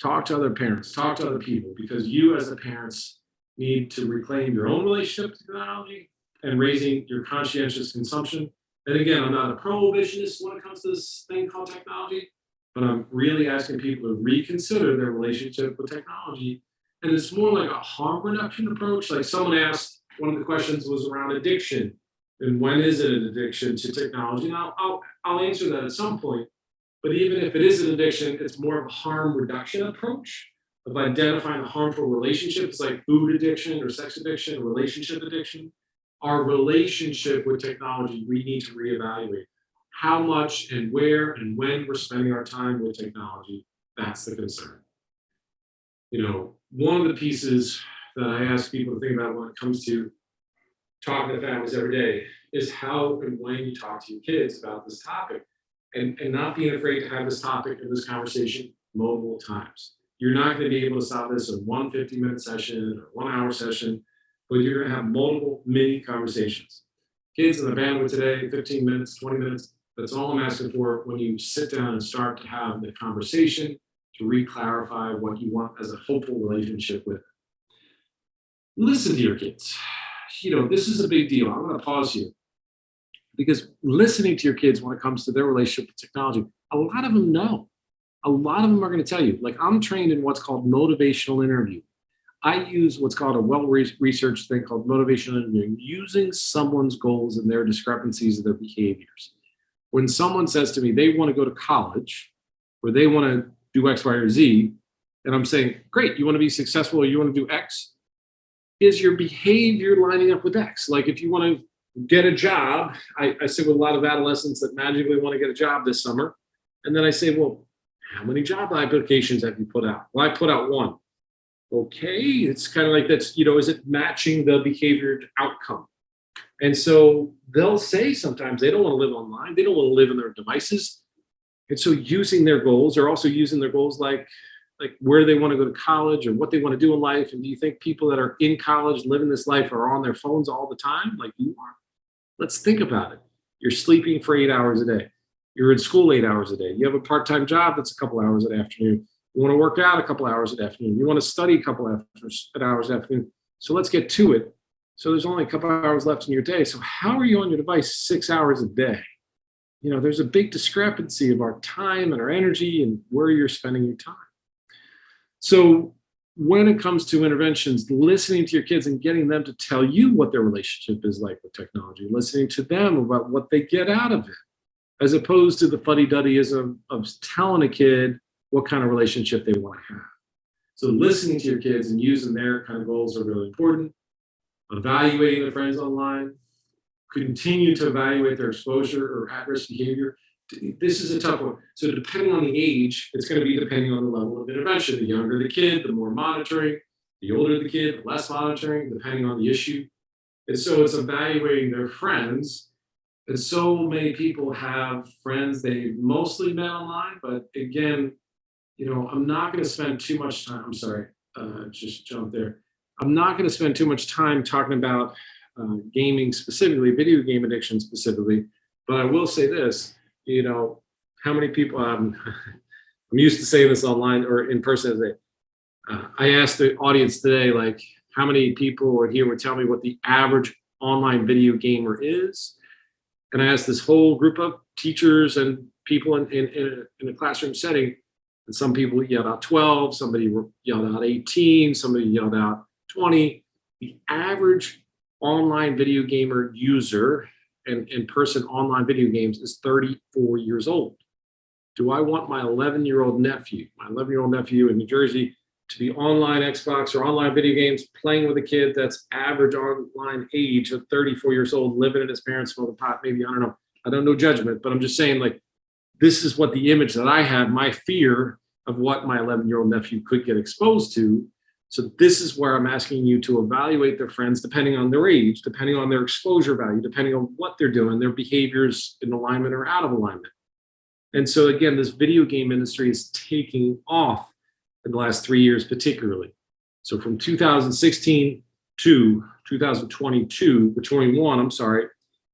Talk to other parents, talk to other people, because you as a parents need to reclaim your own relationship to technology and raising your conscientious consumption. And again, I'm not a prohibitionist when it comes to this thing called technology, but I'm really asking people to reconsider their relationship with technology. And it's more like a harm reduction approach. Like someone asked, one of the questions was around addiction. And when is it an addiction to technology? And I'll answer that at some point. But even if it is an addiction, it's more of a harm reduction approach of identifying the harmful relationships like food addiction or sex addiction, or relationship addiction. Our relationship with technology, we need to reevaluate how much and where and when we're spending our time with technology. That's the concern. You know, one of the pieces that I ask people to think about when it comes to talking to families every day is how and when you talk to your kids about this topic, and not being afraid to have this topic and this conversation multiple times. You're not going to be able to stop this in one 50-minute session or 1 hour session, but you're going to have multiple mini conversations. Kids in the bandwidth today, 15 minutes, 20 minutes, that's all I'm asking for when you sit down and start to have the conversation to re-clarify what you want as a hopeful relationship with. Listen to your kids. You know, this is a big deal. I'm going to pause here because listening to your kids when it comes to their relationship with technology, a lot of them know. A lot of them are going to tell you, like, I'm trained in what's called motivational interviewing. I use what's called a well-researched thing called motivational engineering, using someone's goals and their discrepancies of their behaviors. When someone says to me, they want to go to college or they want to do X, Y, or Z, and I'm saying, great, you want to be successful or you want to do X? Is your behavior lining up with X? Like if you want to get a job, I sit with a lot of adolescents that magically want to get a job this summer. And then I say, well, how many job applications have you put out? Well, I put out one. Okay, it's kind of like that's, you know, is it matching the behavior outcome? And so they'll say sometimes they don't want to live online. They don't want to live in their devices. And so using their goals, or also using their goals like where they want to go to college or what they want to do in life. And do you think people that are in college living this life are on their phones all the time like you are? Let's think about it. You're sleeping for 8 hours a day. You're in school 8 hours a day. You have a part-time job that's a couple hours an afternoon. You want to work out a couple hours an afternoon. You want to study a couple hours an afternoon. So let's get to it. So there's only a couple hours left in your day. So how are you on your device 6 hours a day? You know, there's a big discrepancy of our time and our energy and where you're spending your time. So when it comes to interventions, listening to your kids and getting them to tell you what their relationship is like with technology, listening to them about what they get out of it, as opposed to the fuddy-duddyism of telling a kid what kind of relationship they want to have. So listening to your kids and using their kind of goals are really important. Evaluating their friends online, continue to evaluate their exposure or at-risk behavior. This is a tough one. So depending on the age, it's going to be depending on the level of intervention. The younger the kid, the more monitoring. The older the kid, the less monitoring, depending on the issue. And so it's evaluating their friends. And so many people have friends they mostly met online, but again, you know, I'm not going to spend too much time. I'm sorry, just jump there. I'm not going to spend too much time talking about gaming specifically, video game addiction specifically, but I will say this. you know, how many people, I'm used to saying this online or in person. I asked the audience today, like, how many people are here would tell me what the average online video gamer is? And I asked this whole group of teachers and people in a classroom setting, and some people yelled out 12, somebody yelled out 18, somebody yelled out 20. The average online video gamer user and in-person online video games is 34 years old. Do I want my 11-year-old nephew in New Jersey to be online Xbox or online video games, playing with a kid that's average online age of 34 years old, living at his parents' smoking pot? Maybe, I don't know. I don't know judgment, but I'm just saying, like, this is what the image that I have, my fear of what my 11-year-old nephew could get exposed to. So this is where I'm asking you to evaluate their friends, depending on their age, depending on their exposure value, depending on what they're doing, their behaviors in alignment or out of alignment. And so again, this video game industry is taking off in the last 3 years, particularly. So from 2016 to 2022, or 21, I'm sorry,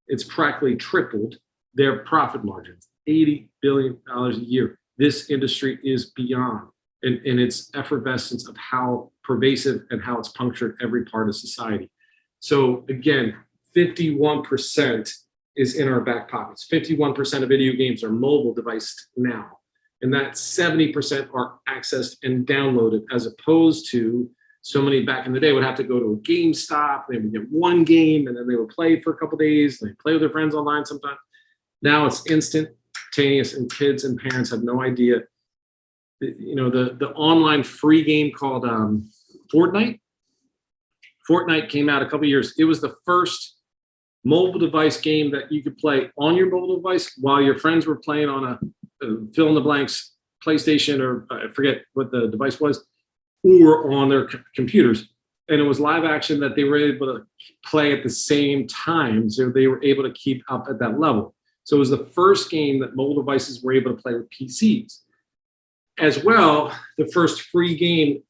it's practically tripled their profit margins, $80 billion a year. This industry is beyond in its effervescence of how pervasive and how it's punctured every part of society. So again, 51% is in our back pockets. 51% of video games are mobile device now. And that 70% are accessed and downloaded, as opposed to so many back in the day would have to go to a GameStop, they would get one game, and then they would play for a couple of days, and they play with their friends online sometimes. Now it's instantaneous, and kids and parents have no idea. You know, the online free game called Fortnite. Fortnite came out a couple of years. It was the first mobile device game that you could play on your mobile device while your friends were playing on a fill in the blanks PlayStation, or I forget what the device was, or on their computers. And it was live action that they were able to play at the same time. So they were able to keep up at that level. So it was the first game that mobile devices were able to play with PCs. As well, the first free game,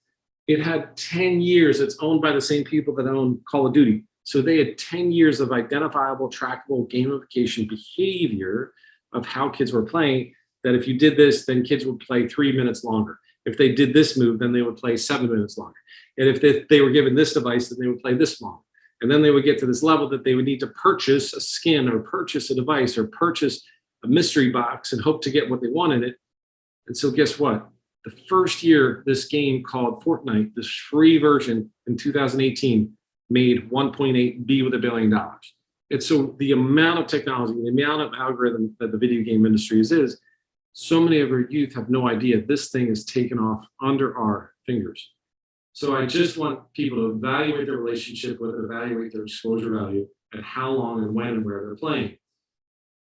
it had 10 years. It's owned by the same people that own Call of Duty. So they had 10 years of identifiable, trackable gamification behavior of how kids were playing, that if you did this, then kids would play 3 minutes longer. If they did this move, then they would play 7 minutes longer. And if they were given this device, then they would play this long. And then they would get to this level that they would need to purchase a skin or purchase a device or purchase a mystery box and hope to get what they want in it. And so guess what? The first year this game called Fortnite, this free version in 2018, made 1.8 with $1 billion. And so the amount of technology, the amount of algorithm that the video game industry is, so many of our youth have no idea this thing is taken off under our fingers. So I just want people to evaluate their relationship with it, evaluate their exposure value, and how long and when and where they're playing.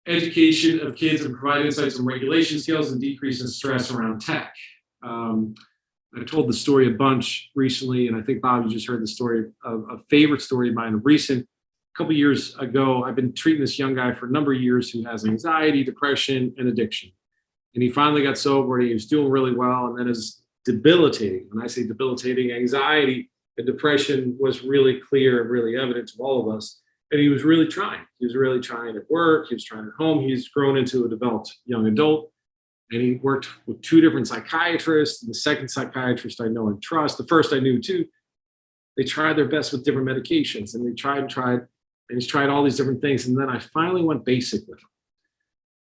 Education of kids and provide insights on regulation skills and decrease in stress around tech. I told the story a bunch recently, and I think Bob, you just heard the story of a favorite story of mine. A couple of years ago, I've been treating this young guy for a number of years who has anxiety, depression, and addiction. And he finally got sober, and he was doing really well, and then his debilitating, when I say debilitating, anxiety and depression was really clear and really evident to all of us. And he was really trying. He was really trying at work. He was trying at home. He's grown into a developed young adult. And he worked with 2 different psychiatrists. And the second psychiatrist I know and trust, the first I knew too, they tried their best with different medications. And they tried, and he's tried all these different things. And then I finally went basic with him.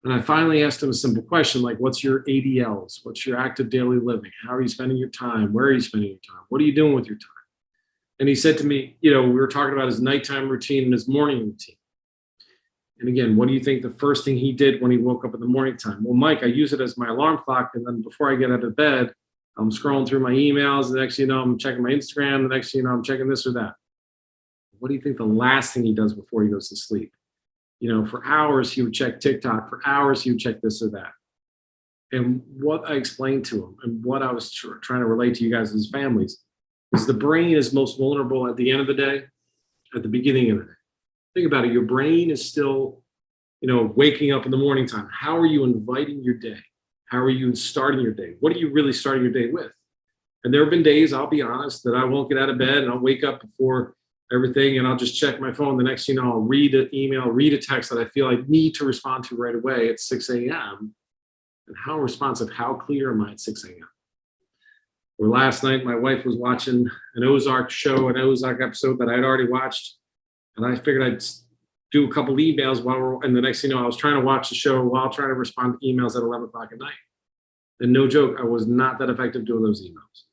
And I finally asked him a simple question, like, what's your ADLs? What's your active daily living? How are you spending your time? Where are you spending your time? What are you doing with your time? And he said to me, you know, we were talking about his nighttime routine and his morning routine. And again, what do you think the first thing he did when he woke up in the morning time? Well, Mike, I use it as my alarm clock. And then before I get out of bed, I'm scrolling through my emails. The next thing you know, I'm checking my Instagram. The next thing you know, I'm checking this or that. What do you think the last thing he does before he goes to sleep? You know, for hours, he would check TikTok. For hours, he would check this or that. And what I explained to him and what I was trying to relate to you guys as families is the brain is most vulnerable at the end of the day, at the beginning of the day. Think about it. Your brain is still, you know, waking up in the morning time. How are you inviting your day? How are you starting your day? What are you really starting your day with? And there have been days, I'll be honest, that I won't get out of bed and I'll wake up before everything, and I'll just check my phone. The next thing you know, I'll read an email, read a text that I feel I need to respond to right away at 6 a.m. And how responsive, how clear am I at 6 a.m.? Or last night, my wife was watching an Ozark show, an Ozark episode that I'd already watched, and I figured I'd do a couple emails and the next thing you know, I was trying to watch the show while trying to respond to emails at 11 o'clock at night. And no joke, I was not that effective doing those emails.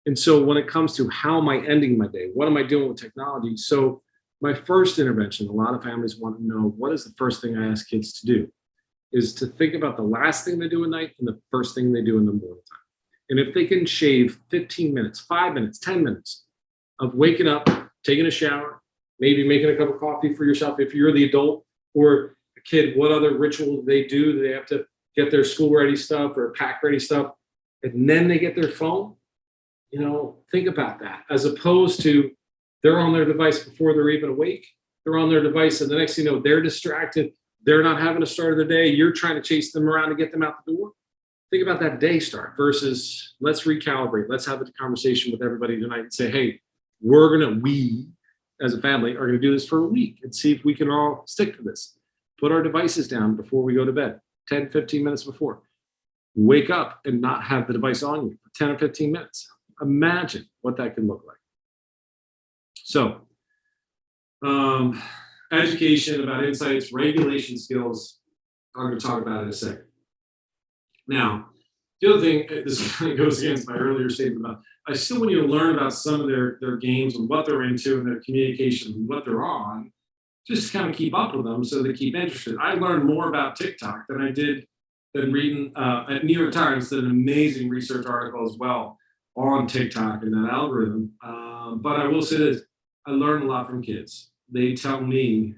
And so when it comes to how am I ending my day, what am I doing with technology? So my first intervention, a lot of families want to know, what is the first thing I ask kids to do? Is to think about the last thing they do at night and the first thing they do in the morning time. And if they can shave 15 minutes, 5 minutes, 10 minutes of waking up, taking a shower, maybe making a cup of coffee for yourself if you're the adult, or a kid, what other ritual do they do? Do they have to get their school ready stuff or pack ready stuff, and then they get their phone? You know, think about that, as opposed to they're on their device before they're even awake. They're on their device, and the next thing you know, they're distracted. They're not having a start of their day. You're trying to chase them around to get them out the door. Think about that day start versus let's recalibrate. Let's have a conversation with everybody tonight and say, hey, we as a family are going to do this for a week and see if we can all stick to this. Put our devices down before we go to bed, 10, 15 minutes before. Wake up and not have the device on you for 10 or 15 minutes. Imagine what that can look like. So, education about insights, regulation skills, I'm going to talk about in a second. Now, the other thing, this kind of goes against my earlier statement about, I still want you to learn about some of their games and what they're into and their communication and what they're on, just kind of keep up with them so they keep interested. I learned more about TikTok than I did than reading at New York Times did an amazing research article as well on TikTok and that algorithm. But I will say this, I learned a lot from kids. They tell me,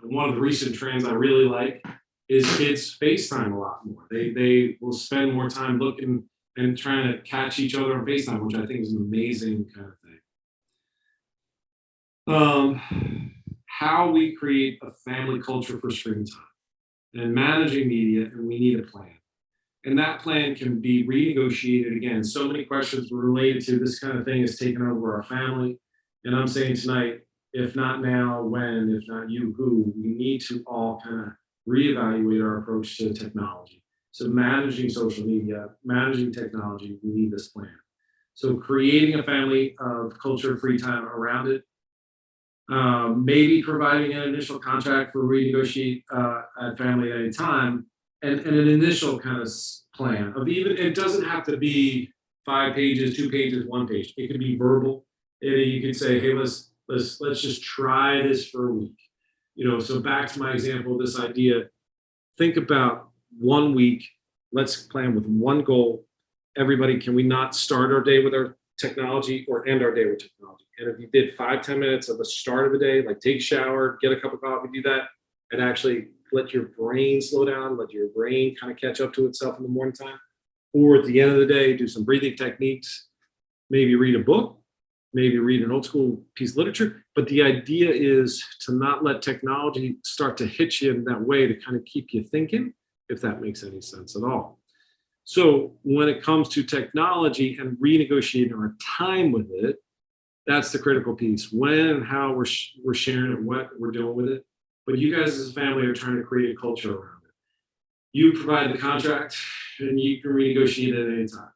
one of the recent trends I really like is kids FaceTime a lot more. They will spend more time looking and trying to catch each other on FaceTime, which I think is an amazing kind of thing. How we create a family culture for screen time and managing media, and we need a plan. And that plan can be renegotiated again. So many questions were related to this kind of thing is taking over our family. And I'm saying tonight, if not now, when, if not you, who, we need to all kind of reevaluate our approach to technology. So managing social media, managing technology, we need this plan. So creating a family of culture free time around it, maybe providing an initial contract for renegotiate at family at any time, and an initial kind of plan of even, it doesn't have to be 5 pages, 2 pages, 1 page. It could be verbal. You could say, hey, let's just try this for a week. You know, so back to my example, this idea, think about 1 week, let's plan with one goal. Everybody, can we not start our day with our technology or end our day with technology? And if you did 5-10 minutes of the start of the day, like take a shower, get a cup of coffee, do that, and actually let your brain slow down, let your brain kind of catch up to itself in the morning time. Or at the end of the day, do some breathing techniques, maybe read a book, maybe read an old school piece of literature. But the idea is to not let technology start to hit you in that way to kind of keep you thinking, if that makes any sense at all. So when it comes to technology and renegotiating our time with it, that's the critical piece. When and how we're sharing it, what we're doing with it. But you guys as a family are trying to create a culture around it. You provide the contract and you can renegotiate it at any time.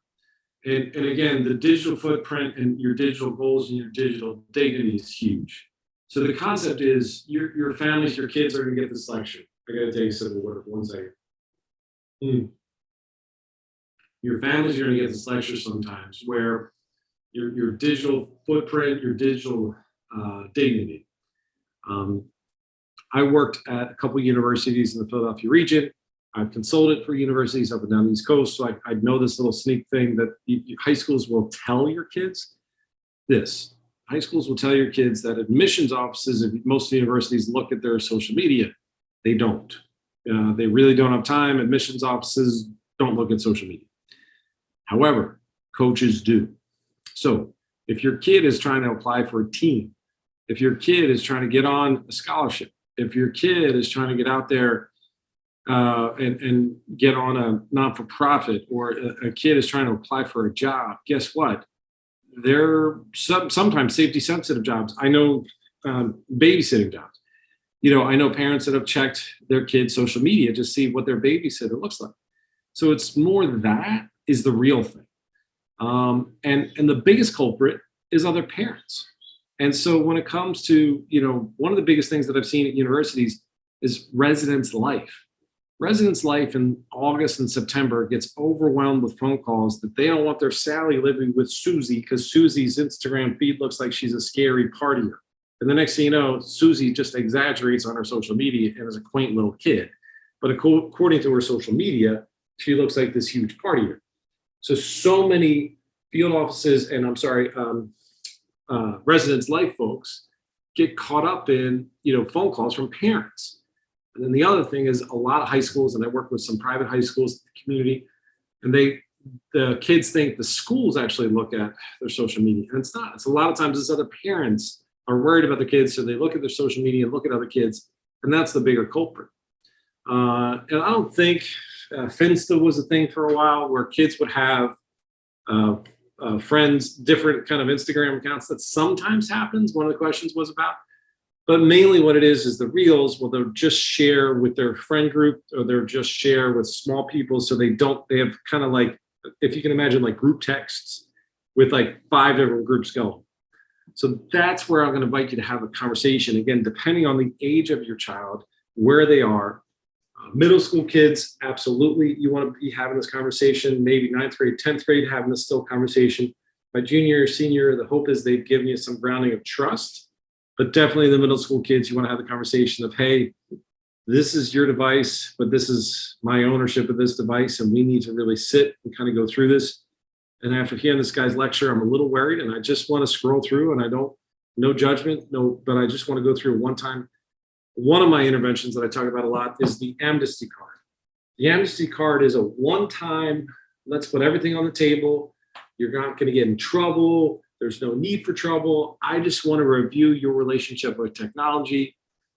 And again, the digital footprint and your digital goals and your digital dignity is huge. So the concept is your families, your kids are going to get this lecture. I got to take a sip of water for 1 second. Your families are going to get this lecture sometimes where your digital footprint, your digital dignity. I worked at a couple of universities in the Philadelphia region. I've consulted for universities up and down the East Coast, so I know this little sneak thing that high schools will tell your kids this. High schools will tell your kids that admissions offices of most universities look at their social media. They don't. They really don't have time. Admissions offices don't look at social media. However, coaches do. So if your kid is trying to apply for a team, if your kid is trying to get on a scholarship, if your kid is trying to get out there and get on a non-for-profit, or a kid is trying to apply for a job, guess what? they're sometimes safety sensitive jobs. I know babysitting jobs. I know parents that have checked their kids' social media to see what their babysitter looks like. So it's more that is the real thing. And the biggest culprit is other parents. And so when it comes to, one of the biggest things that I've seen at universities is residents' life. Residents' life in August and September gets overwhelmed with phone calls that they don't want their Sally living with Susie because Susie's Instagram feed looks like she's a scary partier. And the next thing you know, Susie just exaggerates on her social media and is a quaint little kid. But according to her social media, she looks like this huge partier. So many field offices and residents' life folks get caught up in, phone calls from parents. And then the other thing is a lot of high schools, and I work with some private high schools in the community, and the kids think the schools actually look at their social media. And it's not. It's a lot of times it's other parents are worried about the kids, so they look at their social media and look at other kids, and that's the bigger culprit. And I don't think Finsta was a thing for a while where kids would have friends, different kind of Instagram accounts. That sometimes happens. One of the questions was about. But mainly what it is the reels. Well, they'll just share with their friend group or they'll just share with small people. So they have kind of like, if you can imagine like group texts with like 5 different groups going. So that's where I'm going to invite you to have a conversation. Again, depending on the age of your child, where they are. Middle school kids, absolutely. You want to be having this conversation, maybe 9th grade, 10th grade, having this still conversation. By junior, senior, the hope is they've given you some grounding of trust. But definitely the middle school kids, you want to have the conversation of, hey, this is your device, but this is my ownership of this device. And we need to really sit and kind of go through this. And after hearing this guy's lecture, I'm a little worried and I just want to scroll through and no judgment, but I just want to go through one time. One of my interventions that I talk about a lot is the amnesty card. The amnesty card is a one-time, let's put everything on the table. You're not going to get in trouble. There's no need for trouble. I just want to review your relationship with technology.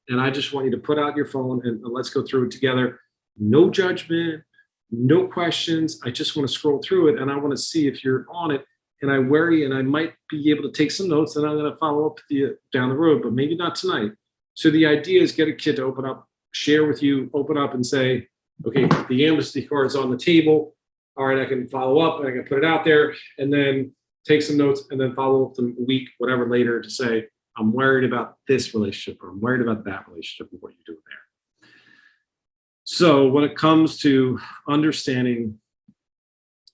And I just want you to put out your phone and let's go through it together. No judgment, no questions. I just want to scroll through it and I want to see if you're on it. And I worry, and I might be able to take some notes and I'm going to follow up with you down the road, but maybe not tonight. So the idea is get a kid to open up, share with you, open up and say, okay, the amnesty card is on the table. All right, I can follow up and I can put it out there and then take some notes and then follow up the week, whatever later to say, I'm worried about this relationship or I'm worried about that relationship and what you're doing there. So when it comes to understanding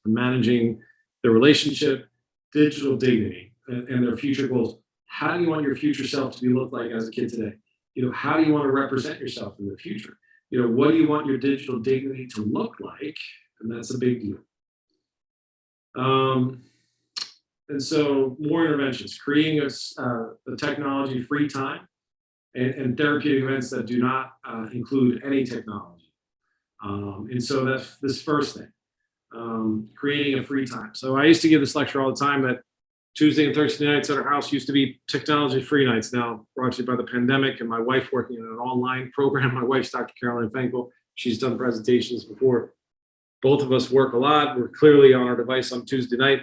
and managing the relationship, digital dignity, and their future goals, how do you want your future self to be look like as a kid today? How do you want to represent yourself in the future? What do you want your digital dignity to look like? And that's a big deal. And so more interventions, creating a technology-free time and therapeutic events that do not include any technology. And so that's this first thing, creating a free time. So I used to give this lecture all the time that Tuesday and Thursday nights at our house used to be technology-free nights. Now, brought to you by the pandemic and my wife working in an online program. My wife's Dr. Caroline Finkel. She's done presentations before. Both of us work a lot. We're clearly on our device on Tuesday night.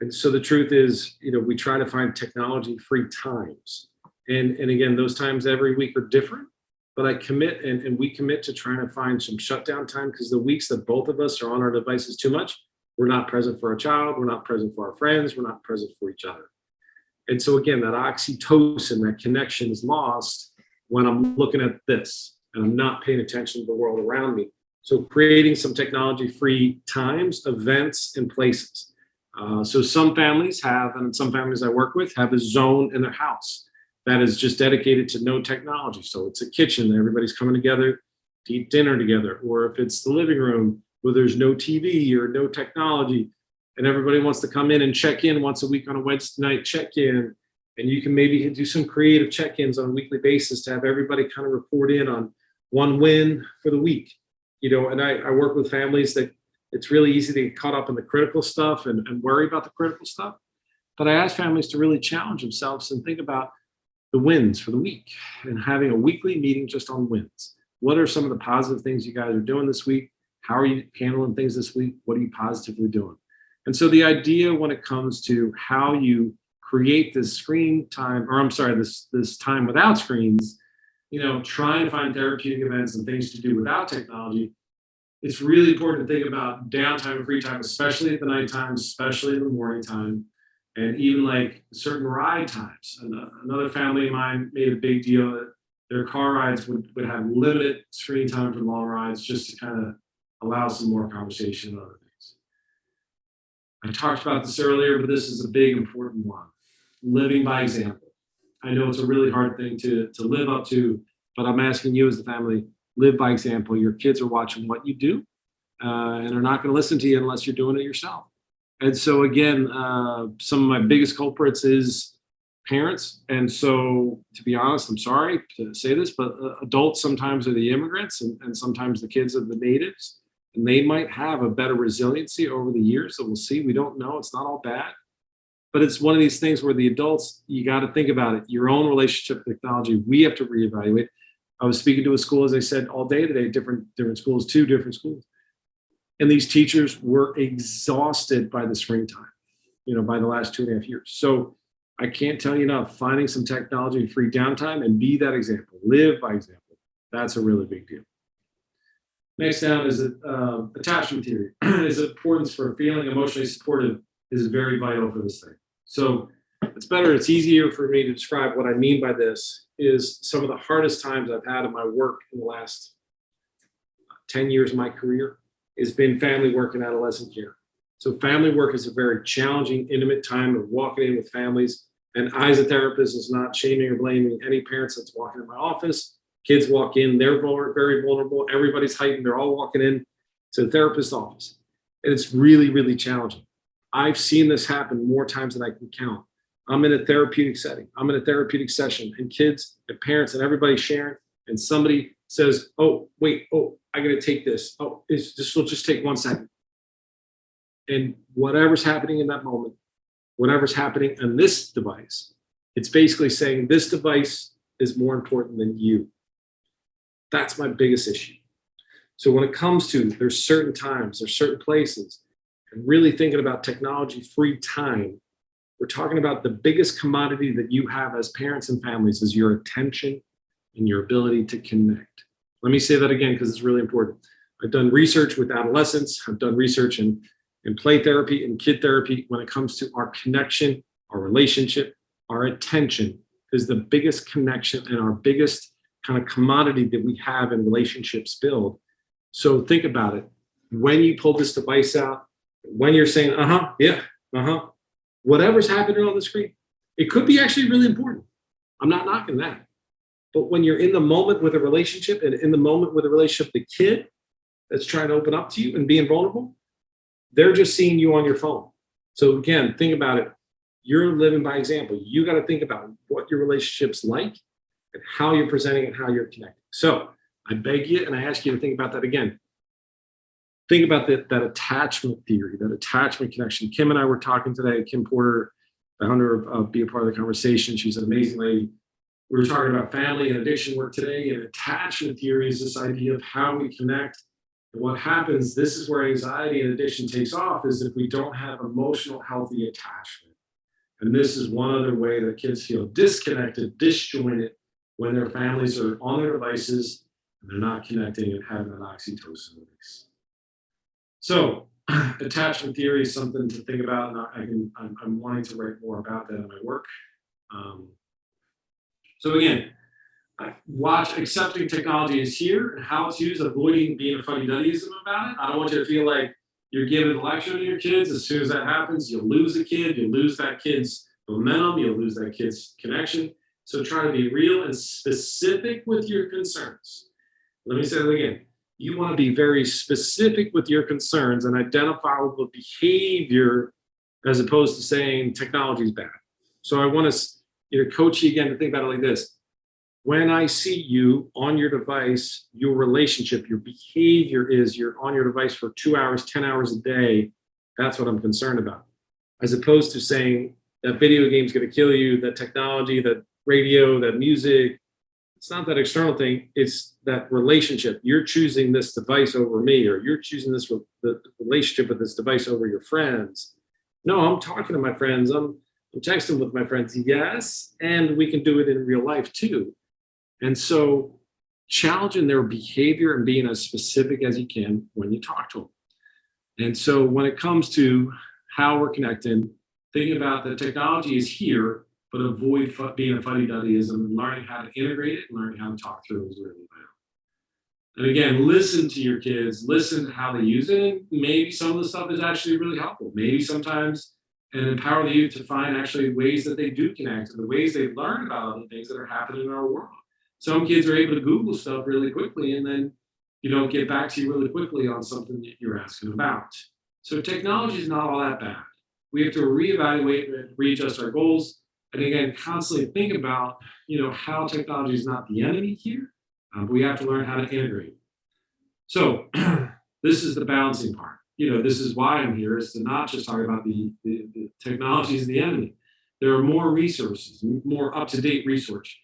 And so the truth is, we try to find technology-free times. And again, those times every week are different, but I commit and we commit to trying to find some shutdown time because the weeks that both of us are on our devices too much, we're not present for our child, we're not present for our friends, we're not present for each other. And so again, that oxytocin, that connection is lost when I'm looking at this and I'm not paying attention to the world around me. So creating some technology-free times, events, and places. So some families have, and some families I work with, have a zone in their house that is just dedicated to no technology. So it's a kitchen, everybody's coming together to eat dinner together. Or if it's the living room where there's no TV or no technology, and everybody wants to come in and check in once a week on a Wednesday night check-in, and you can maybe do some creative check-ins on a weekly basis to have everybody kind of report in on one win for the week. And I work with families that it's really easy to get caught up in the critical stuff and worry about the critical stuff. But I ask families to really challenge themselves and think about the wins for the week and having a weekly meeting just on wins. What are some of the positive things you guys are doing this week? How are you handling things this week? What are you positively doing? And so the idea when it comes to how you create this screen time, or I'm sorry, this time without screens, trying to find therapeutic events and things to do without technology, it's really important to think about downtime and free time, especially at the nighttime, especially in the morning time, and even like certain ride times. And another family of mine made a big deal that their car rides would have limited screen time for long rides just to kind of allow some more conversation and other things. I talked about this earlier, but this is a big, important one. Living by example. I know it's a really hard thing to live up to, but I'm asking you as the family, live by example. Your kids are watching what you do and are not going to listen to you unless you're doing it yourself. And so again, some of my biggest culprits is parents. And so to be honest, I'm sorry to say this, but adults sometimes are the immigrants and sometimes the kids are the natives. And they might have a better resiliency over the years. So we'll see. We don't know. It's not all bad. But it's one of these things where the adults, you got to think about it. Your own relationship with technology, we have to reevaluate. I was speaking to a school, as I said, all day today, different schools, 2 different schools. And these teachers were exhausted by the screen time, by the last 2.5 years. So I can't tell you enough, finding some technology free downtime and be that example, live by example. That's a really big deal. Next down is attachment theory. Its importance for feeling emotionally supportive is very vital for this thing. So it's easier for me to describe what I mean by this is some of the hardest times I've had in my work in the last 10 years of my career has been family work and adolescent care. So family work is a very challenging, intimate time of walking in with families. And I, as a therapist, is not shaming or blaming any parents that's walking in my office. Kids walk in, they're very vulnerable. Everybody's heightened. They're all walking in to the therapist's office. And it's really, really challenging. I've seen this happen more times than I can count. I'm in a therapeutic setting. I'm in a therapeutic session, and kids and parents and everybody sharing, and somebody says, oh, wait, I got to take this. Oh, this will just take 1 second. And whatever's happening in that moment, whatever's happening on this device, it's basically saying this device is more important than you. That's my biggest issue. So when it comes to, there's certain times, there's certain places, and really thinking about technology-free time, we're talking about the biggest commodity that you have as parents and families is your attention and your ability to connect. Let me say that again because it's really important. I've done research with adolescents. I've done research in play therapy and kid therapy when it comes to our connection, our relationship, our attention is the biggest connection and our biggest kind of commodity that we have in relationships build. So think about it. When you pull this device out, when you're saying, whatever's happening on the screen, it could be actually really important. I'm not knocking that. But when you're in the moment with a relationship and in the moment with a relationship, the kid that's trying to open up to you and being vulnerable, they're just seeing you on your phone. So again, think about it. You're living by example. You got to think about what your relationship's like and how you're presenting and how you're connecting. So I beg you and I ask you to think about that again. Think about that attachment theory, that attachment connection. Kim and I were talking today. Kim Porter, the founder of Be a Part of the Conversation. She's an amazing lady. We were talking about family and addiction work today, and attachment theory is this idea of how we connect. And what happens, this is where anxiety and addiction takes off, is if we don't have emotional, healthy attachment. And this is one other way that kids feel disconnected, disjointed when their families are on their devices and they're not connecting and having an oxytocin release. So attachment theory is something to think about, and I'm wanting to write more about that in my work. So again, accepting technology is here and how it's used, avoiding being a funny Daddyism about it. I don't want you to feel like you're giving a lecture to your kids. As soon as that happens, you'll lose a kid, you'll lose that kid's momentum, you'll lose that kid's connection. So try to be real and specific with your concerns. Let me say that again. You want to be very specific with your concerns and identifiable behavior as opposed to saying technology is bad. So I want to coach you again to think about it like this. When I see you on your device, your relationship, your behavior is you're on your device for 2 hours, 10 hours a day. That's what I'm concerned about. As opposed to saying that video game's going to kill you, that technology, that radio, that music. It's not that external thing. It's that relationship. You're choosing this device over me, or you're choosing the relationship with this device over your friends. No, I'm talking to my friends. I'm texting with my friends. Yes. And we can do it in real life too. And so challenging their behavior and being as specific as you can when you talk to them. And so when it comes to how we're connecting, thinking about the technology is here, but avoid being a fuddy-duddyism and learning how to integrate it and learning how to talk through it is really vital. And again, listen to your kids, listen to how they use it. And maybe some of the stuff is actually really helpful. Maybe sometimes and empower the youth to find actually ways that they do connect and the ways they learn about other things that are happening in our world. Some kids are able to Google stuff really quickly and then get back to you really quickly on something that you're asking about. So technology is not all that bad. We have to reevaluate and readjust our goals. And again, constantly think about, how technology is not the enemy here. But we have to learn how to integrate. So this is the balancing part. This is why I'm here, is to not just talk about the technology is the enemy. There are more resources, more up-to-date research.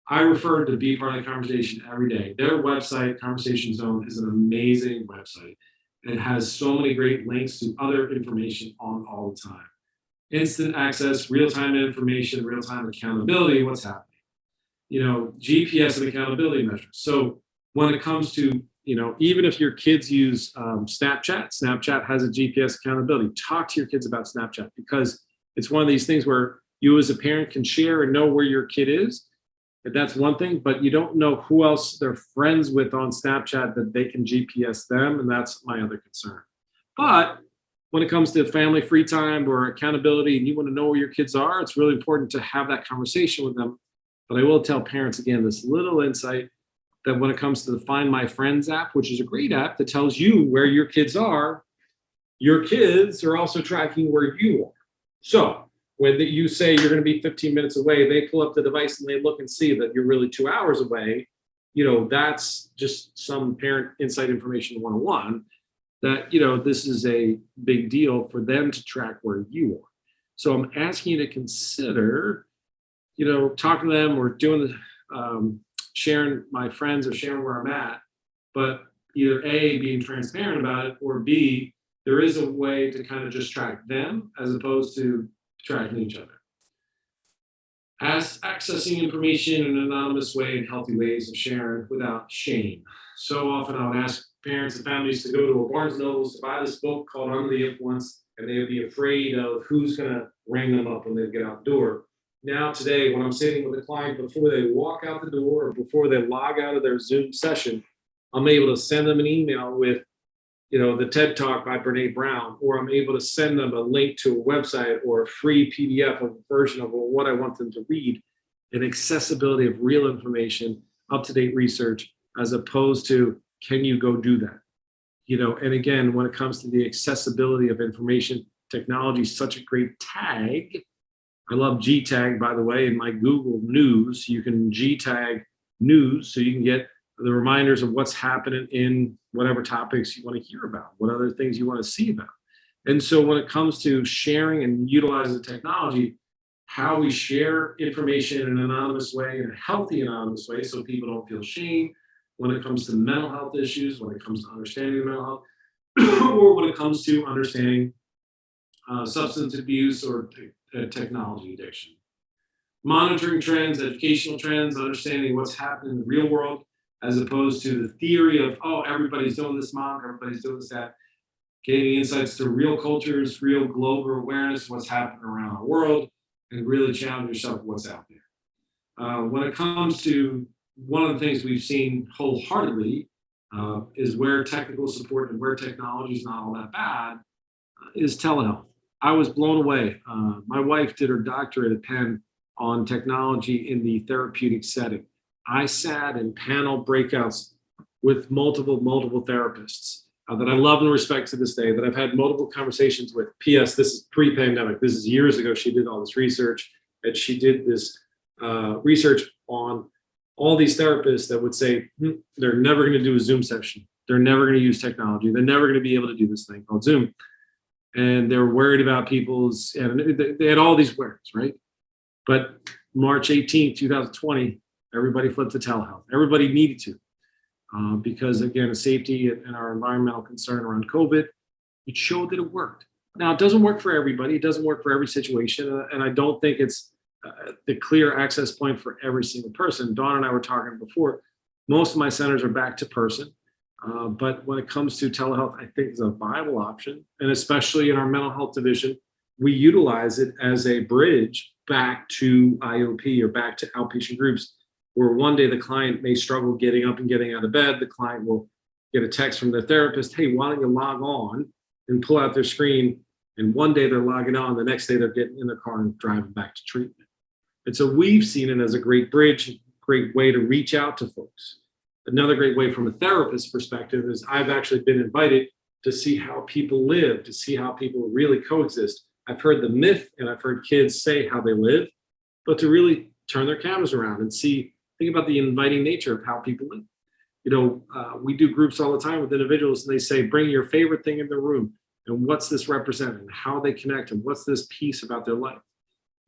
I refer to Be Part of the Conversation every day. Their website, Conversation Zone, is an amazing website. It has so many great links to other information on all the time. Instant access, real-time information, real-time accountability, what's happening. GPS and accountability measures. So when it comes to, even if your kids use Snapchat has a GPS accountability. Talk to your kids about Snapchat because it's one of these things where you as a parent can share and know where your kid is. That's one thing, but you don't know who else they're friends with on Snapchat that they can GPS them, and that's my other concern. But when it comes to family free time or accountability and you want to know where your kids are, it's really important to have that conversation with them. But I will tell parents, again, this little insight that when it comes to the Find My Friends app, which is a great app that tells you where your kids are also tracking where you are. So when you say you're going to be 15 minutes away, they pull up the device and they look and see that you're really 2 hours away. That's just some parent insight information 101 that, this is a big deal for them to track where you are. So I'm asking you to consider, talking to them or doing the, sharing my friends or sharing where I'm at, but either A, being transparent about it, or B, there is a way to kind of just track them as opposed to tracking each other. As accessing information in an anonymous way and healthy ways of sharing without shame. So often I would ask parents and families to go to a Barnes & Nobles to buy this book called Under the Influence, and they would be afraid of who's going to ring them up when they get out the door. Now today, when I'm sitting with a client before they walk out the door or before they log out of their Zoom session, I'm able to send them an email with the TED Talk by Brene Brown, or I'm able to send them a link to a website or a free PDF of a version of what I want them to read, and accessibility of real information, up-to-date research, as opposed to, can you go do that? And again, when it comes to the accessibility of information, technology is such a great tag. I love G-Tag, by the way, in my Google News. You can G-Tag news so you can get the reminders of what's happening in whatever topics you want to hear about, what other things you want to see about. And so when it comes to sharing and utilizing the technology, how we share information in an anonymous way, in a healthy anonymous way, so people don't feel shame when it comes to mental health issues, when it comes to understanding mental health, or when it comes to understanding substance abuse or technology addiction. Monitoring trends, educational trends, understanding what's happening in the real world, as opposed to the theory of, everybody's doing this, mom, everybody's doing this, that. Gaining insights to real cultures, real global awareness, what's happening around our world, and really challenge yourself what's out there. When it comes to one of the things we've seen wholeheartedly is where technical support and where technology is not all that bad is telehealth. I was blown away. My wife did her doctorate at Penn on technology in the therapeutic setting. I sat in panel breakouts with multiple therapists that I love and respect to this day, that I've had multiple conversations with. P.S. This is pre-pandemic. This is years ago. She did all this research, and she did this research on all these therapists that would say they're never going to do a Zoom session. They're never going to use technology. They're never going to be able to do this thing called Zoom. And they're worried about and they had all these worries, right? But March 18th, 2020, everybody flipped to telehealth. Everybody needed to. Because again, safety and our environmental concern around COVID, it showed that it worked. Now, it doesn't work for everybody. It doesn't work for every situation. And I don't think it's the clear access point for every single person. Dawn and I were talking before. Most of my centers are back to person. But when it comes to telehealth, I think it's a viable option. And especially in our mental health division, we utilize it as a bridge back to IOP or back to outpatient groups, where one day the client may struggle getting up and getting out of bed. The client will get a text from their therapist, hey, why don't you log on, and pull out their screen. And one day they're logging on, the next day they're getting in their car and driving back to treatment. And so we've seen it as a great bridge, great way to reach out to folks. Another great way from a therapist perspective is I've actually been invited to see how people live, to see how people really coexist. I've heard the myth and I've heard kids say how they live, but to really turn their cameras around and think about the inviting nature of how people live. We do groups all the time with individuals and they say, bring your favorite thing in the room and what's this represent and how they connect and what's this piece about their life.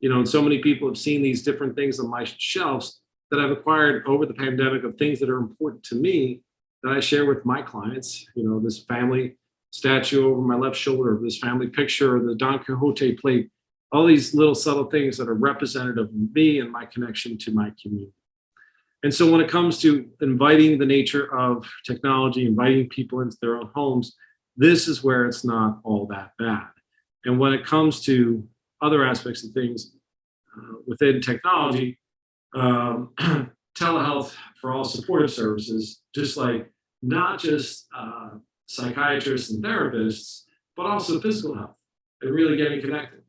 And so many people have seen these different things on my shelves that I've acquired over the pandemic of things that are important to me that I share with my clients. This family statue over my left shoulder, this family picture, or the Don Quixote plate, all these little subtle things that are representative of me and my connection to my community. And so when it comes to inviting the nature of technology, inviting people into their own homes, this is where it's not all that bad. And when it comes to other aspects of things within technology, telehealth for all supportive services, just like not just psychiatrists and therapists, but also physical health and really getting connected.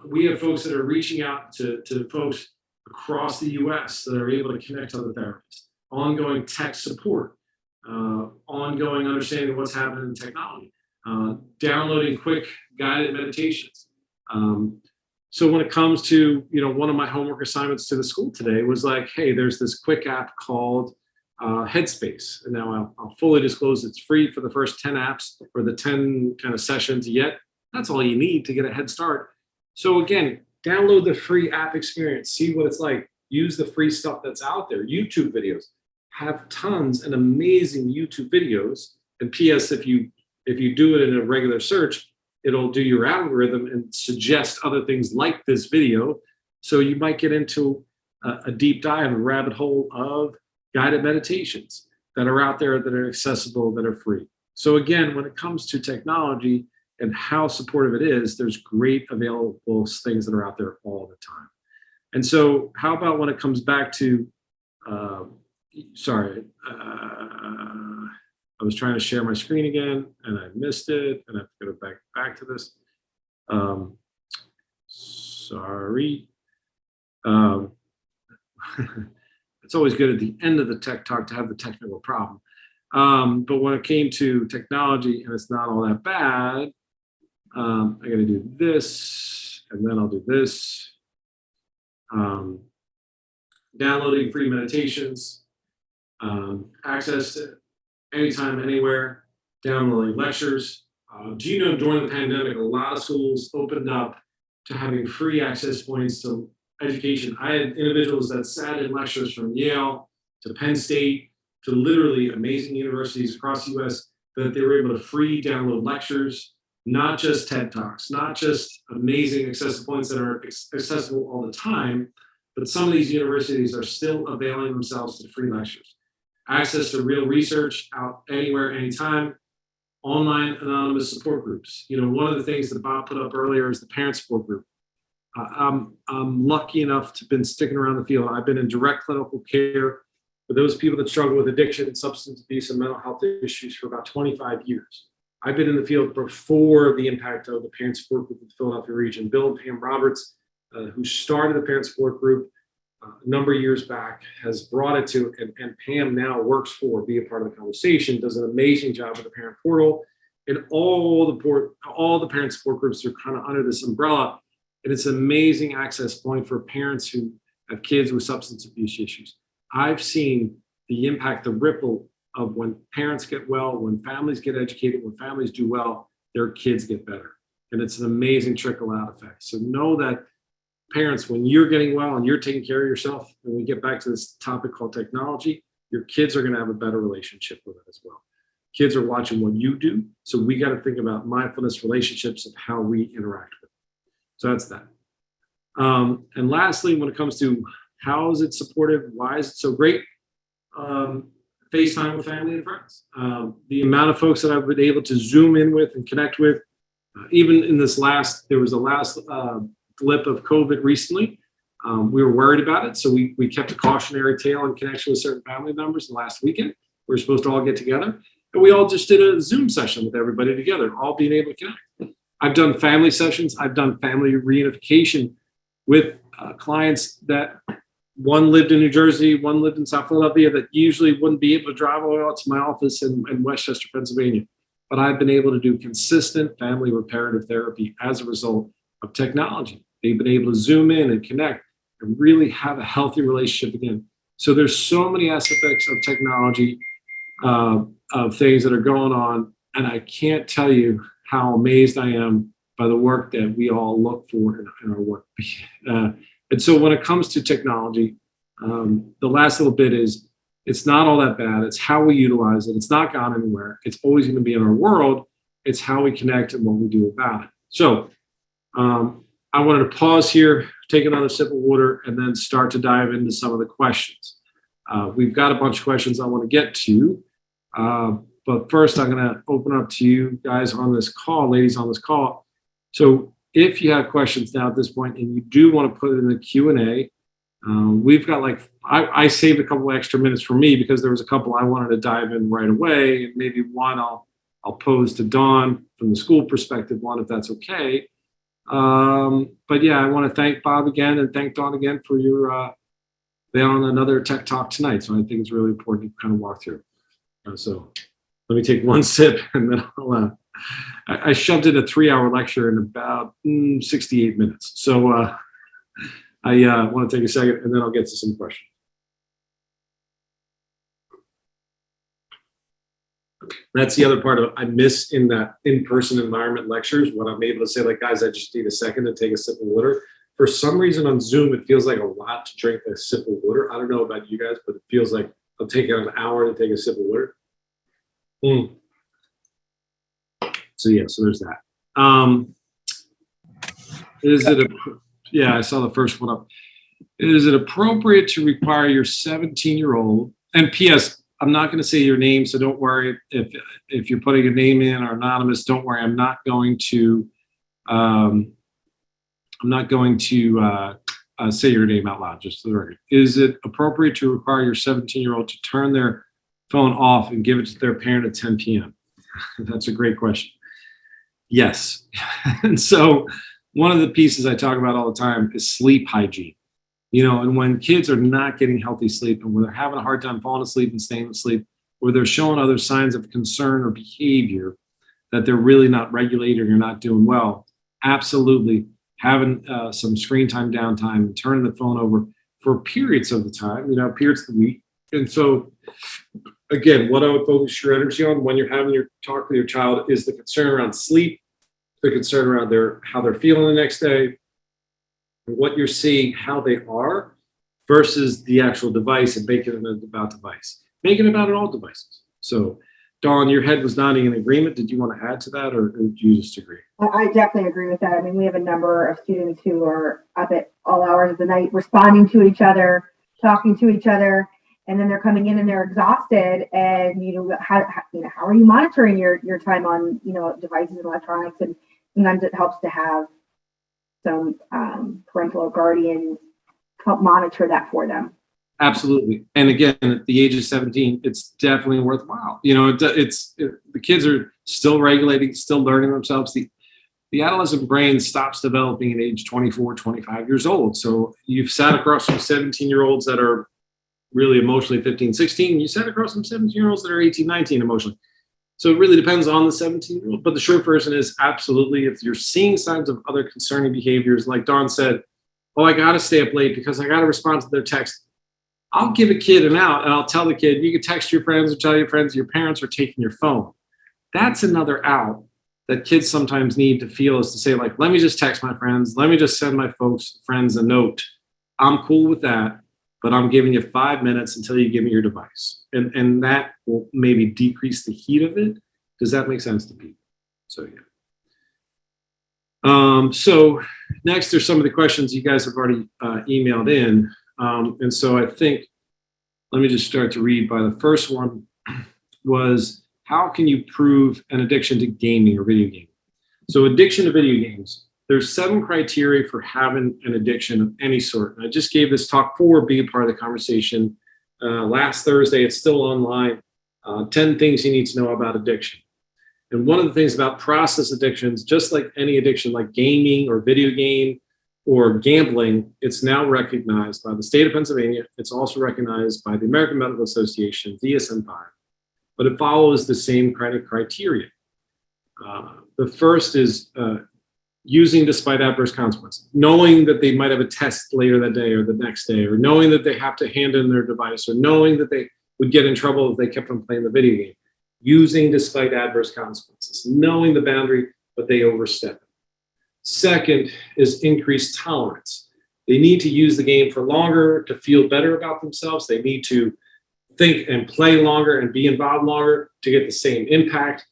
We have folks that are reaching out to folks across the US that are able to connect to other therapists, ongoing tech support, ongoing understanding of what's happening in technology, downloading quick guided meditations. So when it comes to, one of my homework assignments to the school today was like, hey, there's this quick app called Headspace. And now I'll fully disclose it's free for the first 10 apps or the 10 kind of sessions yet. That's all you need to get a head start. So again, download the free app experience, see what it's like, use the free stuff that's out there. YouTube videos have tons and amazing YouTube videos. And PS, if you do it in a regular search, it'll do your algorithm and suggest other things like this video. So you might get into a deep dive, a rabbit hole of guided meditations that are out there, that are accessible, that are free. So again, when it comes to technology and how supportive it is, there's great available things that are out there all the time. And so how about when it comes back to, I was trying to share my screen again and I missed it, and I have to go back to this. Sorry. It's always good at the end of the tech talk to have the technical problem. But when it came to technology, and it's not all that bad, I got to do this, and then I'll do this. Downloading free meditations, access to anytime, anywhere, downloading lectures. During the pandemic, a lot of schools opened up to having free access points to education. I had individuals that sat in lectures from Yale to Penn State to literally amazing universities across the US that they were able to free download lectures, not just TED Talks, not just amazing access points that are accessible all the time, but some of these universities are still availing themselves to free lectures. Access to real research out anywhere, anytime, online anonymous support groups. One of the things that Bob put up earlier is the parent support group. I'm lucky enough to have been sticking around the field. I've been in direct clinical care for those people that struggle with addiction, substance abuse, and mental health issues for about 25 years. I've been in the field before the impact of the parent support group in the Philadelphia region. Bill and Pam Roberts, who started the parent support group a number of years back, has brought it to, and Pam now works for, be a part of the conversation, does an amazing job with the parent portal. And all the parent support groups are kind of under this umbrella. And it's an amazing access point for parents who have kids with substance abuse issues. I've seen the impact, the ripple of when parents get well, when families get educated, when families do well, their kids get better. And it's an amazing trickle out effect. So know that parents, when you're getting well and you're taking care of yourself, and we get back to this topic called technology, your kids are going to have a better relationship with it as well. Kids are watching what you do. So we got to think about mindfulness relationships and how we interact with them. So that's that. And lastly, when it comes to how is it supportive, why is it so great? FaceTime with family and friends. The amount of folks that I've been able to Zoom in with and connect with, even in there was a last blip of COVID recently. We were worried about it, so we kept a cautionary tale in connection with certain family members the last weekend. We were supposed to all get together, and we all just did a Zoom session with everybody together, all being able to connect. I've done family sessions. I've done family reunification with clients that one lived in New Jersey, one lived in South Philadelphia, that usually wouldn't be able to drive all the way out to my office in Westchester, Pennsylvania. But I've been able to do consistent family reparative therapy as a result of technology. They've been able to Zoom in and connect and really have a healthy relationship again. So there's so many aspects of technology, of things that are going on. And I can't tell you how amazed I am by the work that we all look for in our work. And so when it comes to technology, the last little bit is it's not all that bad. It's how we utilize it. It's not gone anywhere. It's always going to be in our world. It's how we connect and what we do about it. So I wanted to pause here, take another sip of water, and then start to dive into some of the questions. We've got a bunch of questions I want to get to. But first, I'm going to open up to you guys on this call, ladies on this call. So if you have questions now at this point and you do want to put it in the Q&A, we've got I saved a couple extra minutes for me because there was a couple I wanted to dive in right away. And maybe one I'll pose to Dawn from the school perspective, one if that's okay. But yeah, I want to thank Bob again and thank Dawn again for your being on another tech talk tonight. So I think it's really important to kind of walk through. So let me take one sip and then I shoved in a 3-hour lecture in about 68 minutes. So I want to take a second and then I'll get to some questions. That's the other part of it I miss in that in-person environment lectures when I'm able to say, like, guys, I just need a second to take a sip of water. For some reason on Zoom, it feels like a lot to drink a sip of water. I don't know about you guys, but it feels like I'll take an hour to take a sip of water. So yeah, so there's that. I saw the first one up. Is it appropriate to require your 17-year-old, and P.S., I'm not going to say your name, so don't worry if you're putting a name in or anonymous. Don't worry, I'm not going to say your name out loud. Just for the record, is it appropriate to require your 17-year-old to turn their phone off and give it to their parent at 10 p.m.? That's a great question. Yes, and so one of the pieces I talk about all the time is sleep hygiene. And when kids are not getting healthy sleep and when they're having a hard time falling asleep and staying asleep, or they're showing other signs of concern or behavior that they're really not regulating or not doing well, absolutely having some screen time downtime and turning the phone over for periods of the time, periods of the week. And so, again, what I would focus your energy on when you're having your talk with your child is the concern around sleep, the concern around how they're feeling the next day, what you're seeing, how they are, versus the actual device, and making it about device. Make it about all devices. So, Dawn, your head was nodding in agreement. Did you want to add to that, or do you just agree? I definitely agree with that. I mean, we have a number of students who are up at all hours of the night, responding to each other, talking to each other, and then they're coming in and they're exhausted. And how are you monitoring your time on devices and electronics? And sometimes it helps to have some parental or guardian help monitor that for them. Absolutely. And again, at the age of 17, it's definitely worthwhile. The kids are still regulating, still learning themselves. The adolescent brain stops developing at age 24, 25 years old. So you've sat across some 17-year-olds that are really emotionally 15, 16. You sat across some 17-year-olds that are 18, 19 emotionally. So it really depends on the 17-year-old. But the short version is absolutely, if you're seeing signs of other concerning behaviors, like Dawn said, I got to stay up late because I got to respond to their text. I'll give a kid an out and I'll tell the kid, you can text your friends or tell your friends your parents are taking your phone. That's another out that kids sometimes need to feel, is to say, like, let me just text my friends. Let me just send my friends a note. I'm cool with that. but I'm giving you 5 minutes until you give me your device. And that will maybe decrease the heat of it. Does that make sense to people? So, yeah. So next, there's some of the questions you guys have already emailed in. And so I think, let me just start to read by the first one was, how can you prove an addiction to gaming or video gaming? So addiction to video games, there's 7 criteria for having an addiction of any sort. And I just gave this talk 4, be a part of the conversation. Last Thursday, it's still online. 10 things you need to know about addiction. And one of the things about process addictions, just like any addiction like gaming or video game or gambling, it's now recognized by the state of Pennsylvania. It's also recognized by the American Medical Association, DSM-5, but it follows the same kind of criteria. The first is using despite adverse consequences, knowing that they might have a test later that day or the next day, or knowing that they have to hand in their device, or knowing that they would get in trouble if they kept on playing the video game. Using despite adverse consequences, knowing the boundary, but they overstep it. Second is increased tolerance. They need to use the game for longer to feel better about themselves. They need to think and play longer and be involved longer to get the same impact.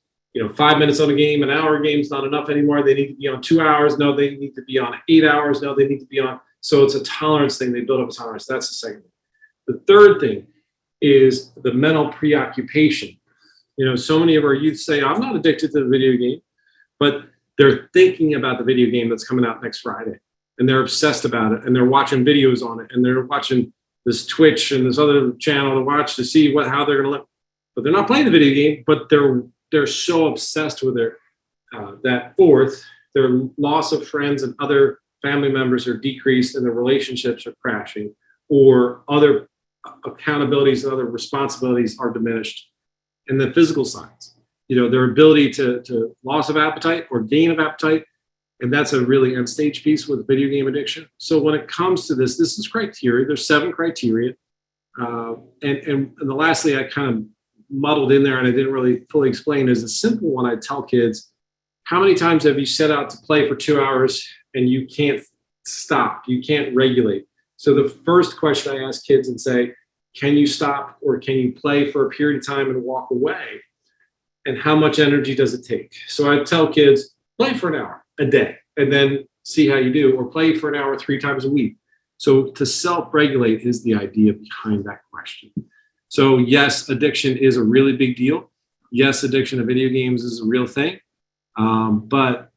5 minutes on a game, an hour game is not enough anymore. They need to be on 2 hours. No, they need to be on 8 hours. No, they need to be on. So it's a tolerance thing. They build up a tolerance. That's the second thing. The third thing is the mental preoccupation. So many of our youth say, I'm not addicted to the video game, but they're thinking about the video game that's coming out next Friday, and they're obsessed about it, and they're watching videos on it, and they're watching this Twitch and this other channel to watch to see how they're going to live. But they're not playing the video game, but they're so obsessed with their that. Fourth, their loss of friends and other family members are decreased, and their relationships are crashing, or other accountabilities and other responsibilities are diminished. And the physical signs, their ability to loss of appetite or gain of appetite. And that's a really end stage piece with video game addiction. So when it comes to this is criteria. There's 7 criteria. And the lastly, I kind of muddled in there and I didn't really fully explain, is a simple one. I tell kids, how many times have you set out to play for 2 hours and you can't stop? You can't regulate. So the first question I ask kids and say, can you stop or can you play for a period of time and walk away? And how much energy does it take? So I tell kids, play for an hour a day and then see how you do, or play for an hour 3 times a week. So to self-regulate is the idea behind that question. So yes, addiction is a really big deal. Yes, addiction to video games is a real thing. But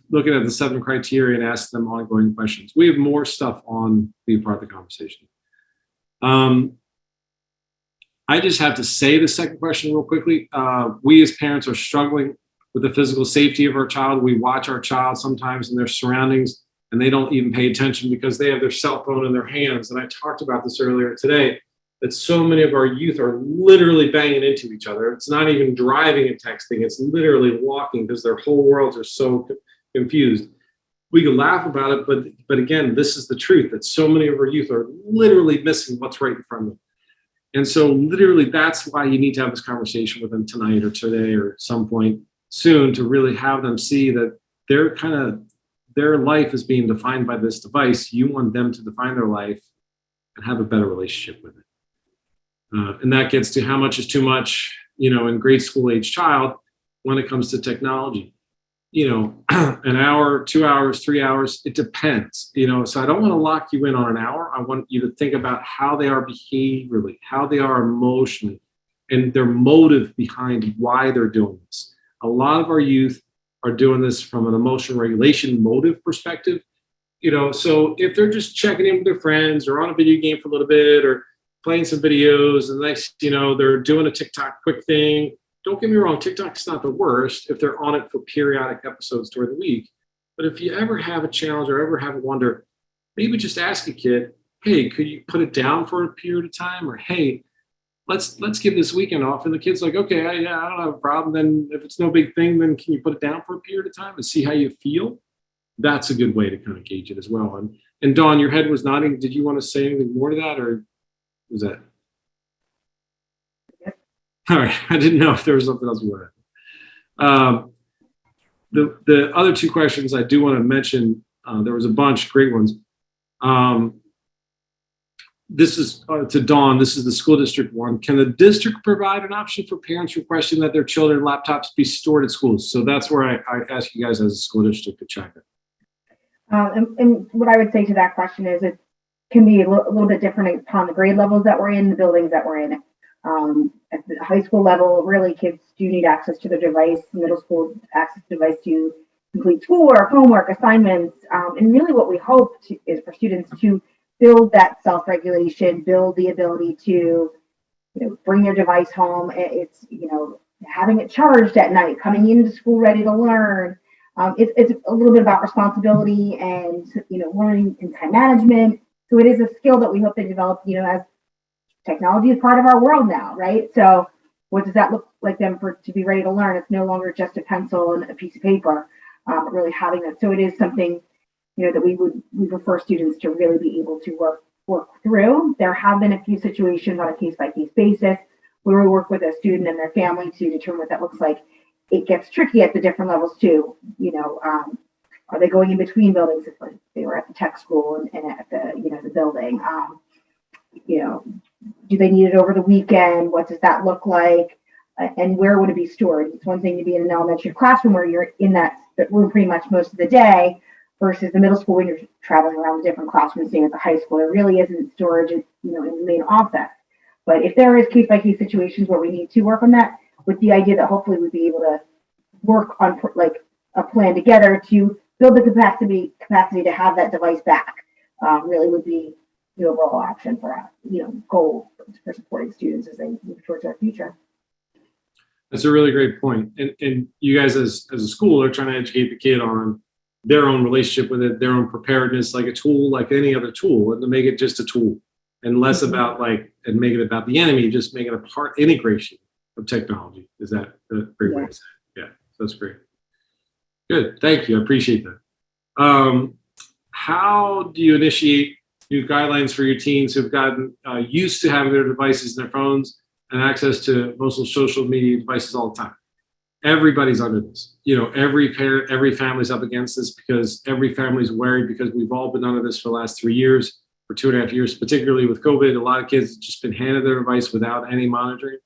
looking at the 7 criteria and ask them ongoing questions. We have more stuff on Be a Part of the Conversation. I just have to say the second question real quickly. We as parents are struggling with the physical safety of our child. We watch our child sometimes in their surroundings and they don't even pay attention because they have their cell phone in their hands. And I talked about this earlier today, that so many of our youth are literally banging into each other. It's not even driving and texting. It's literally walking because their whole worlds are so confused. We can laugh about it, but again, this is the truth, that so many of our youth are literally missing what's right in front of them. And so literally that's why you need to have this conversation with them tonight or today or at some point soon, to really have them see that their life is being defined by this device. You want them to define their life and have a better relationship with it. And that gets to how much is too much, in grade school age child when it comes to technology. An hour, 2 hours, 3 hours, it depends, so I don't want to lock you in on an hour. I want you to think about how they are behaviorally, how they are emotionally, and their motive behind why they're doing this. A lot of our youth are doing this from an emotional regulation motive perspective, so if they're just checking in with their friends or on a video game for a little bit or playing some videos and next, they're doing a TikTok quick thing. Don't get me wrong, TikTok's not the worst if they're on it for periodic episodes during the week. But if you ever have a challenge or ever have a wonder, maybe just ask a kid, hey, could you put it down for a period of time? Or, hey, let's give this weekend off. And the kid's like, okay, I don't have a problem. Then if it's no big thing, then can you put it down for a period of time and see how you feel? That's a good way to kind of gauge it as well. And Dawn, your head was nodding. Did you want to say anything more to that, or was that? All right, I didn't know if there was something else we wanted. The other 2 questions I do want to mention, there was a bunch, great ones. this is to Dawn, this is the school district one. Can the district provide an option for parents requesting that their children laptops be stored at schools? So that's where I ask you guys as a school district to check it. And what I would say to that question is it can be a little bit different upon the grade levels that we're in, the buildings that we're in. At the high school level, really kids do need access to their device, middle school access to device to complete schoolwork, homework, assignments. And really what we hope is for students to build that self-regulation, build the ability to, bring their device home. It's, having it charged at night, coming into school ready to learn. It's a little bit about responsibility and, learning and time management. So it is a skill that we hope they develop, as technology is part of our world now, right? So what does that look like them to be ready to learn? It's no longer just a pencil and a piece of paper, really having that. So it is something, that we prefer students to really be able to work through. There have been a few situations on a case-by-case basis where we work with a student and their family to determine what that looks like. It gets tricky at the different levels too. Are they going in between buildings if they were at the tech school and at the, the building? Do they need it over the weekend? What does that look like? And where would it be stored? It's one thing to be in an elementary classroom where you're in that room pretty much most of the day versus the middle school when you're traveling around the different classrooms, staying at the high school. There really isn't storage, in the main office. But if there is case-by-case situations where we need to work on that, with the idea that hopefully we'd be able to work on like a plan together to build the capacity to have that device back, really would be the overall option for us, goal for supporting students as they move towards our future. That's a really great point. And you guys as a school are trying to educate the kid on their own relationship with it, their own preparedness, like a tool, like any other tool, and to make it just a tool and less about and make it about the enemy, just make it a part integration of technology. Is that a great way to say it? Yeah, that's great. Good, thank you, I appreciate that. How do you initiate new guidelines for your teens who've gotten used to having their devices and their phones and access to most of social media devices all the time? Everybody's under this. Every parent, every family's up against this because every family's worried because we've all been under this for the last 3 years, for 2.5 years, particularly with COVID. A lot of kids have just been handed their device without any monitoring.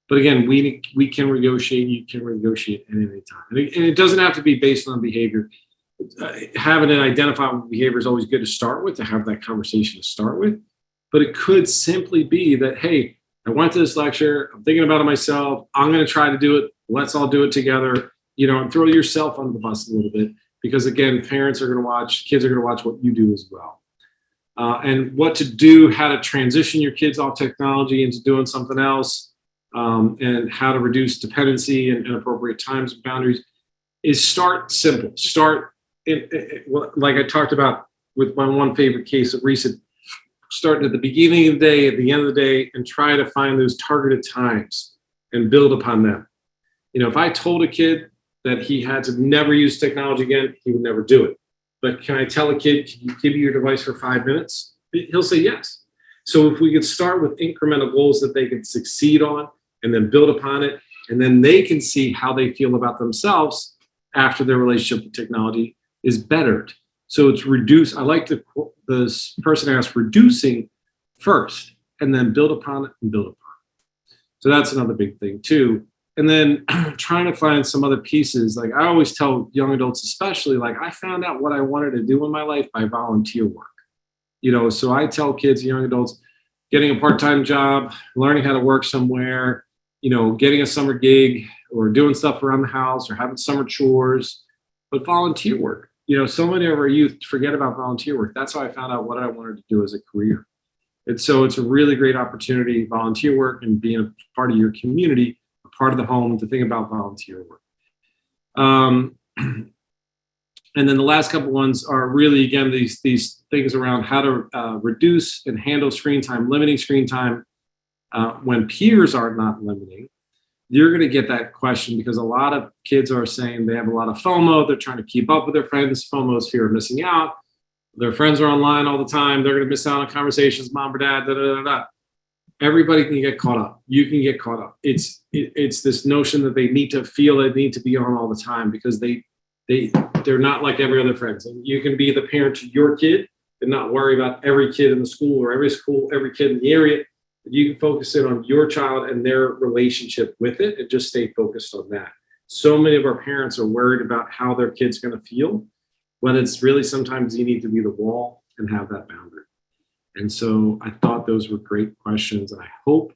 But again, we can negotiate. You can negotiate at any time. And it doesn't have to be based on behavior. Having an identifiable behavior is always good to start with, to have that conversation to start with. But it could simply be that, hey, I went to this lecture. I'm thinking about it myself. I'm going to try to do it. Let's all do it together. And throw yourself under the bus a little bit. Because again, parents are going to watch, kids are going to watch what you do as well. And what to do, how to transition your kids off technology into doing something else, and how to reduce dependency and appropriate times and boundaries is start simple. Start, like I talked about with my one favorite case of recent, starting at the beginning of the day, at the end of the day, and try to find those targeted times and build upon them. If I told a kid that he had to never use technology again, he would never do it. But can I tell a kid, can you give me your device for 5 minutes? He'll say yes. So if we could start with incremental goals that they can succeed on and then build upon it, and then they can see how they feel about themselves after their relationship with technology is bettered. So it's reduced. I like the person asked reducing first and then build upon it and build upon it. So that's another big thing too. And then trying to find some other pieces. Like I always tell young adults, especially, like I found out what I wanted to do in my life by volunteer work. So I tell kids, young adults, getting a part-time job, learning how to work somewhere, getting a summer gig or doing stuff around the house or having summer chores, but volunteer work. So many of our youth forget about volunteer work. That's how I found out what I wanted to do as a career. And so it's a really great opportunity, volunteer work and being a part of your community, a part of the home, to think about volunteer work. And then the last couple ones are really, again, these things around how to reduce and handle screen time, limiting screen time when peers are not limiting. You're going to get that question because a lot of kids are saying they have a lot of FOMO. They're trying to keep up with their friends. FOMO is fear of missing out. Their friends are online all the time. They're going to miss out on conversations, mom or dad, da, da, da, da. Everybody can get caught up. You can get caught up. It's this notion that they need to feel they need to be on all the time because they're not like every other friend. And you can be the parent to your kid and not worry about every kid in the school or every kid in the area. You can focus in on your child and their relationship with it and just stay focused on that. So many of our parents are worried about how their kid's going to feel, when it's really sometimes you need to be the wall and have that boundary. And so I thought those were great questions. And I hope,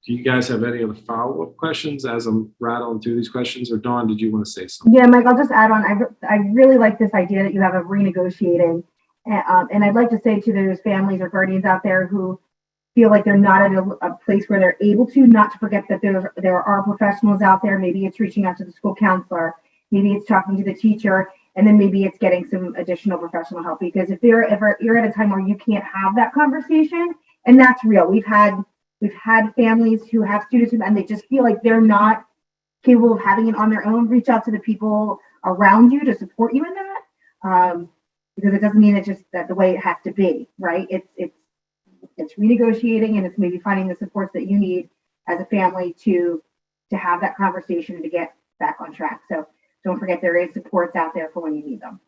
do you guys have any other follow-up questions as I'm rattling through these questions? Or Dawn, did you want to say something? Yeah, Mike, I'll just add on. I really like this idea that you have of renegotiating. And I'd like to say to those families or guardians out there who feel like they're not at a place where they're able to, not to forget that there are professionals out there. Maybe it's reaching out to the school counselor, maybe it's talking to the teacher, and then maybe it's getting some additional professional help. Because if you're at a time where you can't have that conversation, and that's real. We've had families who have students and they just feel like they're not capable of having it on their own. Reach out to the people around you to support you in that, because it doesn't mean it's just that the way it has to be, right? It's renegotiating, and it's maybe finding the supports that you need as a family to have that conversation and to get back on track. So don't forget, there is supports out there for when you need them.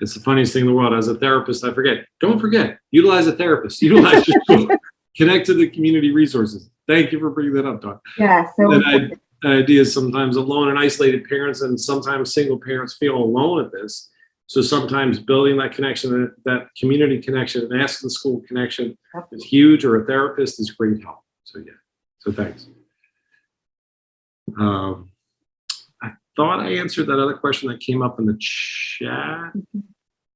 It's the funniest thing in the world. As a therapist, I forget. Don't forget, utilize a therapist. Utilize your school. Connect to the community resources. Thank you for bringing that up, Dawn. Yeah. So that idea is sometimes alone and isolated parents, and sometimes single parents feel alone at this. So sometimes building that connection, that community connection, and asking the school connection is huge, or a therapist is great help. So yeah. So thanks. I thought I answered that other question that came up in the chat,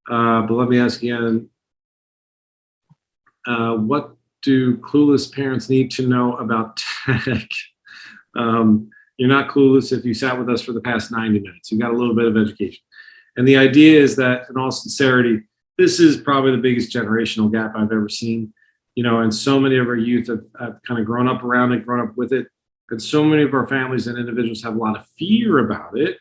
but let me ask again. What do clueless parents need to know about tech? You're not clueless if you sat with us for the past 90 minutes. You got a little bit of education. And the idea is that, in all sincerity, this is probably the biggest generational gap I've ever seen. And so many of our youth have kind of grown up around it, grown up with it. And so many of our families and individuals have a lot of fear about it.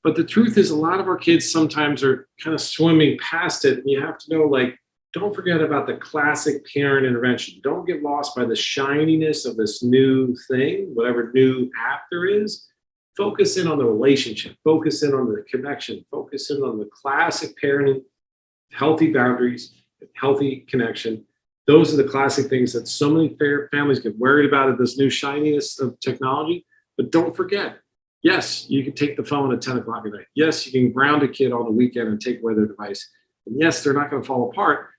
But the truth is, a lot of our kids sometimes are kind of swimming past it. And you have to know, don't forget about the classic parent intervention. Don't get lost by the shininess of this new thing, whatever new app there is. Focus in on the relationship, focus in on the connection, focus in on the classic parenting, healthy boundaries, healthy connection. Those are the classic things that so many families get worried about, this new shininess of technology. But don't forget, yes, you can take the phone at 10 o'clock at night. Yes, you can ground a kid on the weekend and take away their device. And yes, they're not going to fall apart,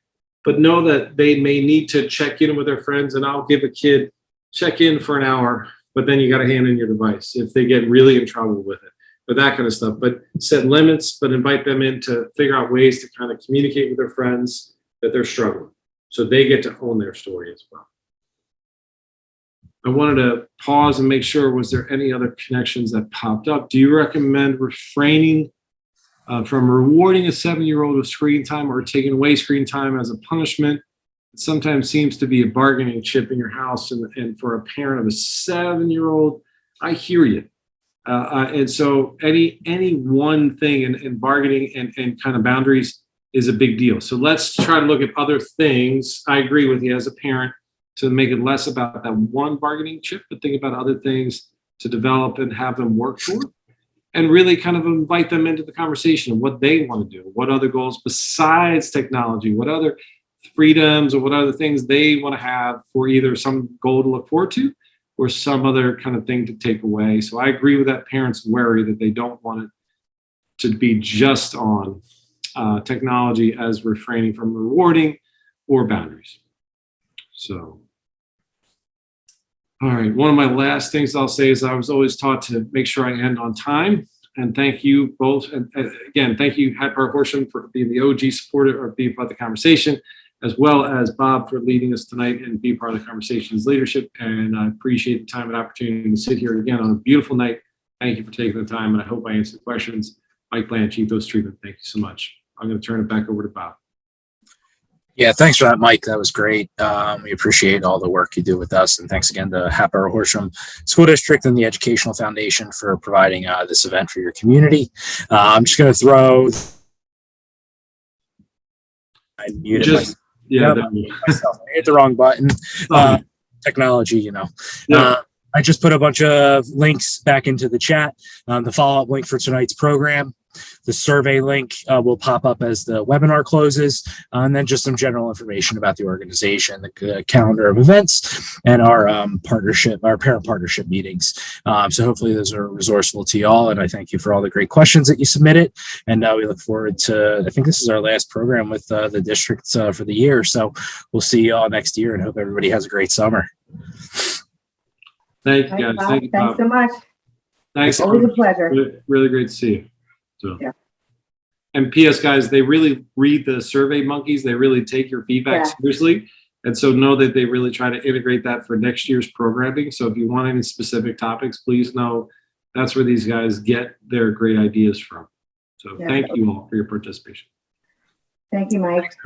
but know that they may need to check in with their friends, and I'll give a kid check in for an hour, but then you got to hand in your device if they get really in trouble with it, but that kind of stuff. But set limits, but invite them in to figure out ways to kind of communicate with their friends that they're struggling, so they get to own their story as well. I wanted to pause and make sure, was there any other connections that popped up? Do you recommend refraining from rewarding a 7-year-old with screen time or taking away screen time as a punishment? It sometimes seems to be a bargaining chip in your house, and for a parent of a 7-year-old, I hear you. And so any one thing in bargaining and kind of boundaries is a big deal. So let's try to look at other things. I agree with you as a parent to make it less about that one bargaining chip, but think about other things to develop and have them work toward, and really kind of invite them into the conversation of what they want to do, what other goals besides technology, what other freedoms or what other things they want to have for either some goal to look forward to or some other kind of thing to take away. So I agree with that parent's worry that they don't want it to be just on technology as refraining from rewarding or boundaries. So, all right, one of my last things I'll say is I was always taught to make sure I end on time. And thank you both. And again, thank you, Hatboro-Horsham, for being the OG supporter or being part of the conversation, as well as Bob for leading us tonight and being part of the conversation's leadership. And I appreciate the time and opportunity to sit here again on a beautiful night. Thank you for taking the time, and I hope I answered questions. Mike Blanche, Ethos Treatment, thank you so much. I'm going to turn it back over to Bob. Yeah, thanks for that, Mike. That was great. We appreciate all the work you do with us. And thanks again to Hatboro-Horsham School District and the Educational Foundation for providing this event for your community. I'm just going to throw... I muted myself. Yeah, myself. I hit the wrong button. Technology, you know. Yeah. I just put a bunch of links back into the chat. The follow-up link for tonight's program The survey link will pop up as the webinar closes, and then just some general information about the organization, the calendar of events, and our parent partnership meetings. So hopefully those are resourceful to y'all, and I thank you for all the great questions that you submitted. And we look forward to, I think this is our last program with the district for the year. So we'll see you all next year, and hope everybody has a great summer. Thank you, guys. Thank you, Thanks so much. Thanks. Always a pleasure. Really great to see you. So. Yeah. And P.S. guys, they really read the Survey Monkeys. They really take your feedback seriously. And so know that they really try to integrate that for next year's programming. So if you want any specific topics, please know that's where these guys get their great ideas from. So thank you all for your participation. Thank you, Mike.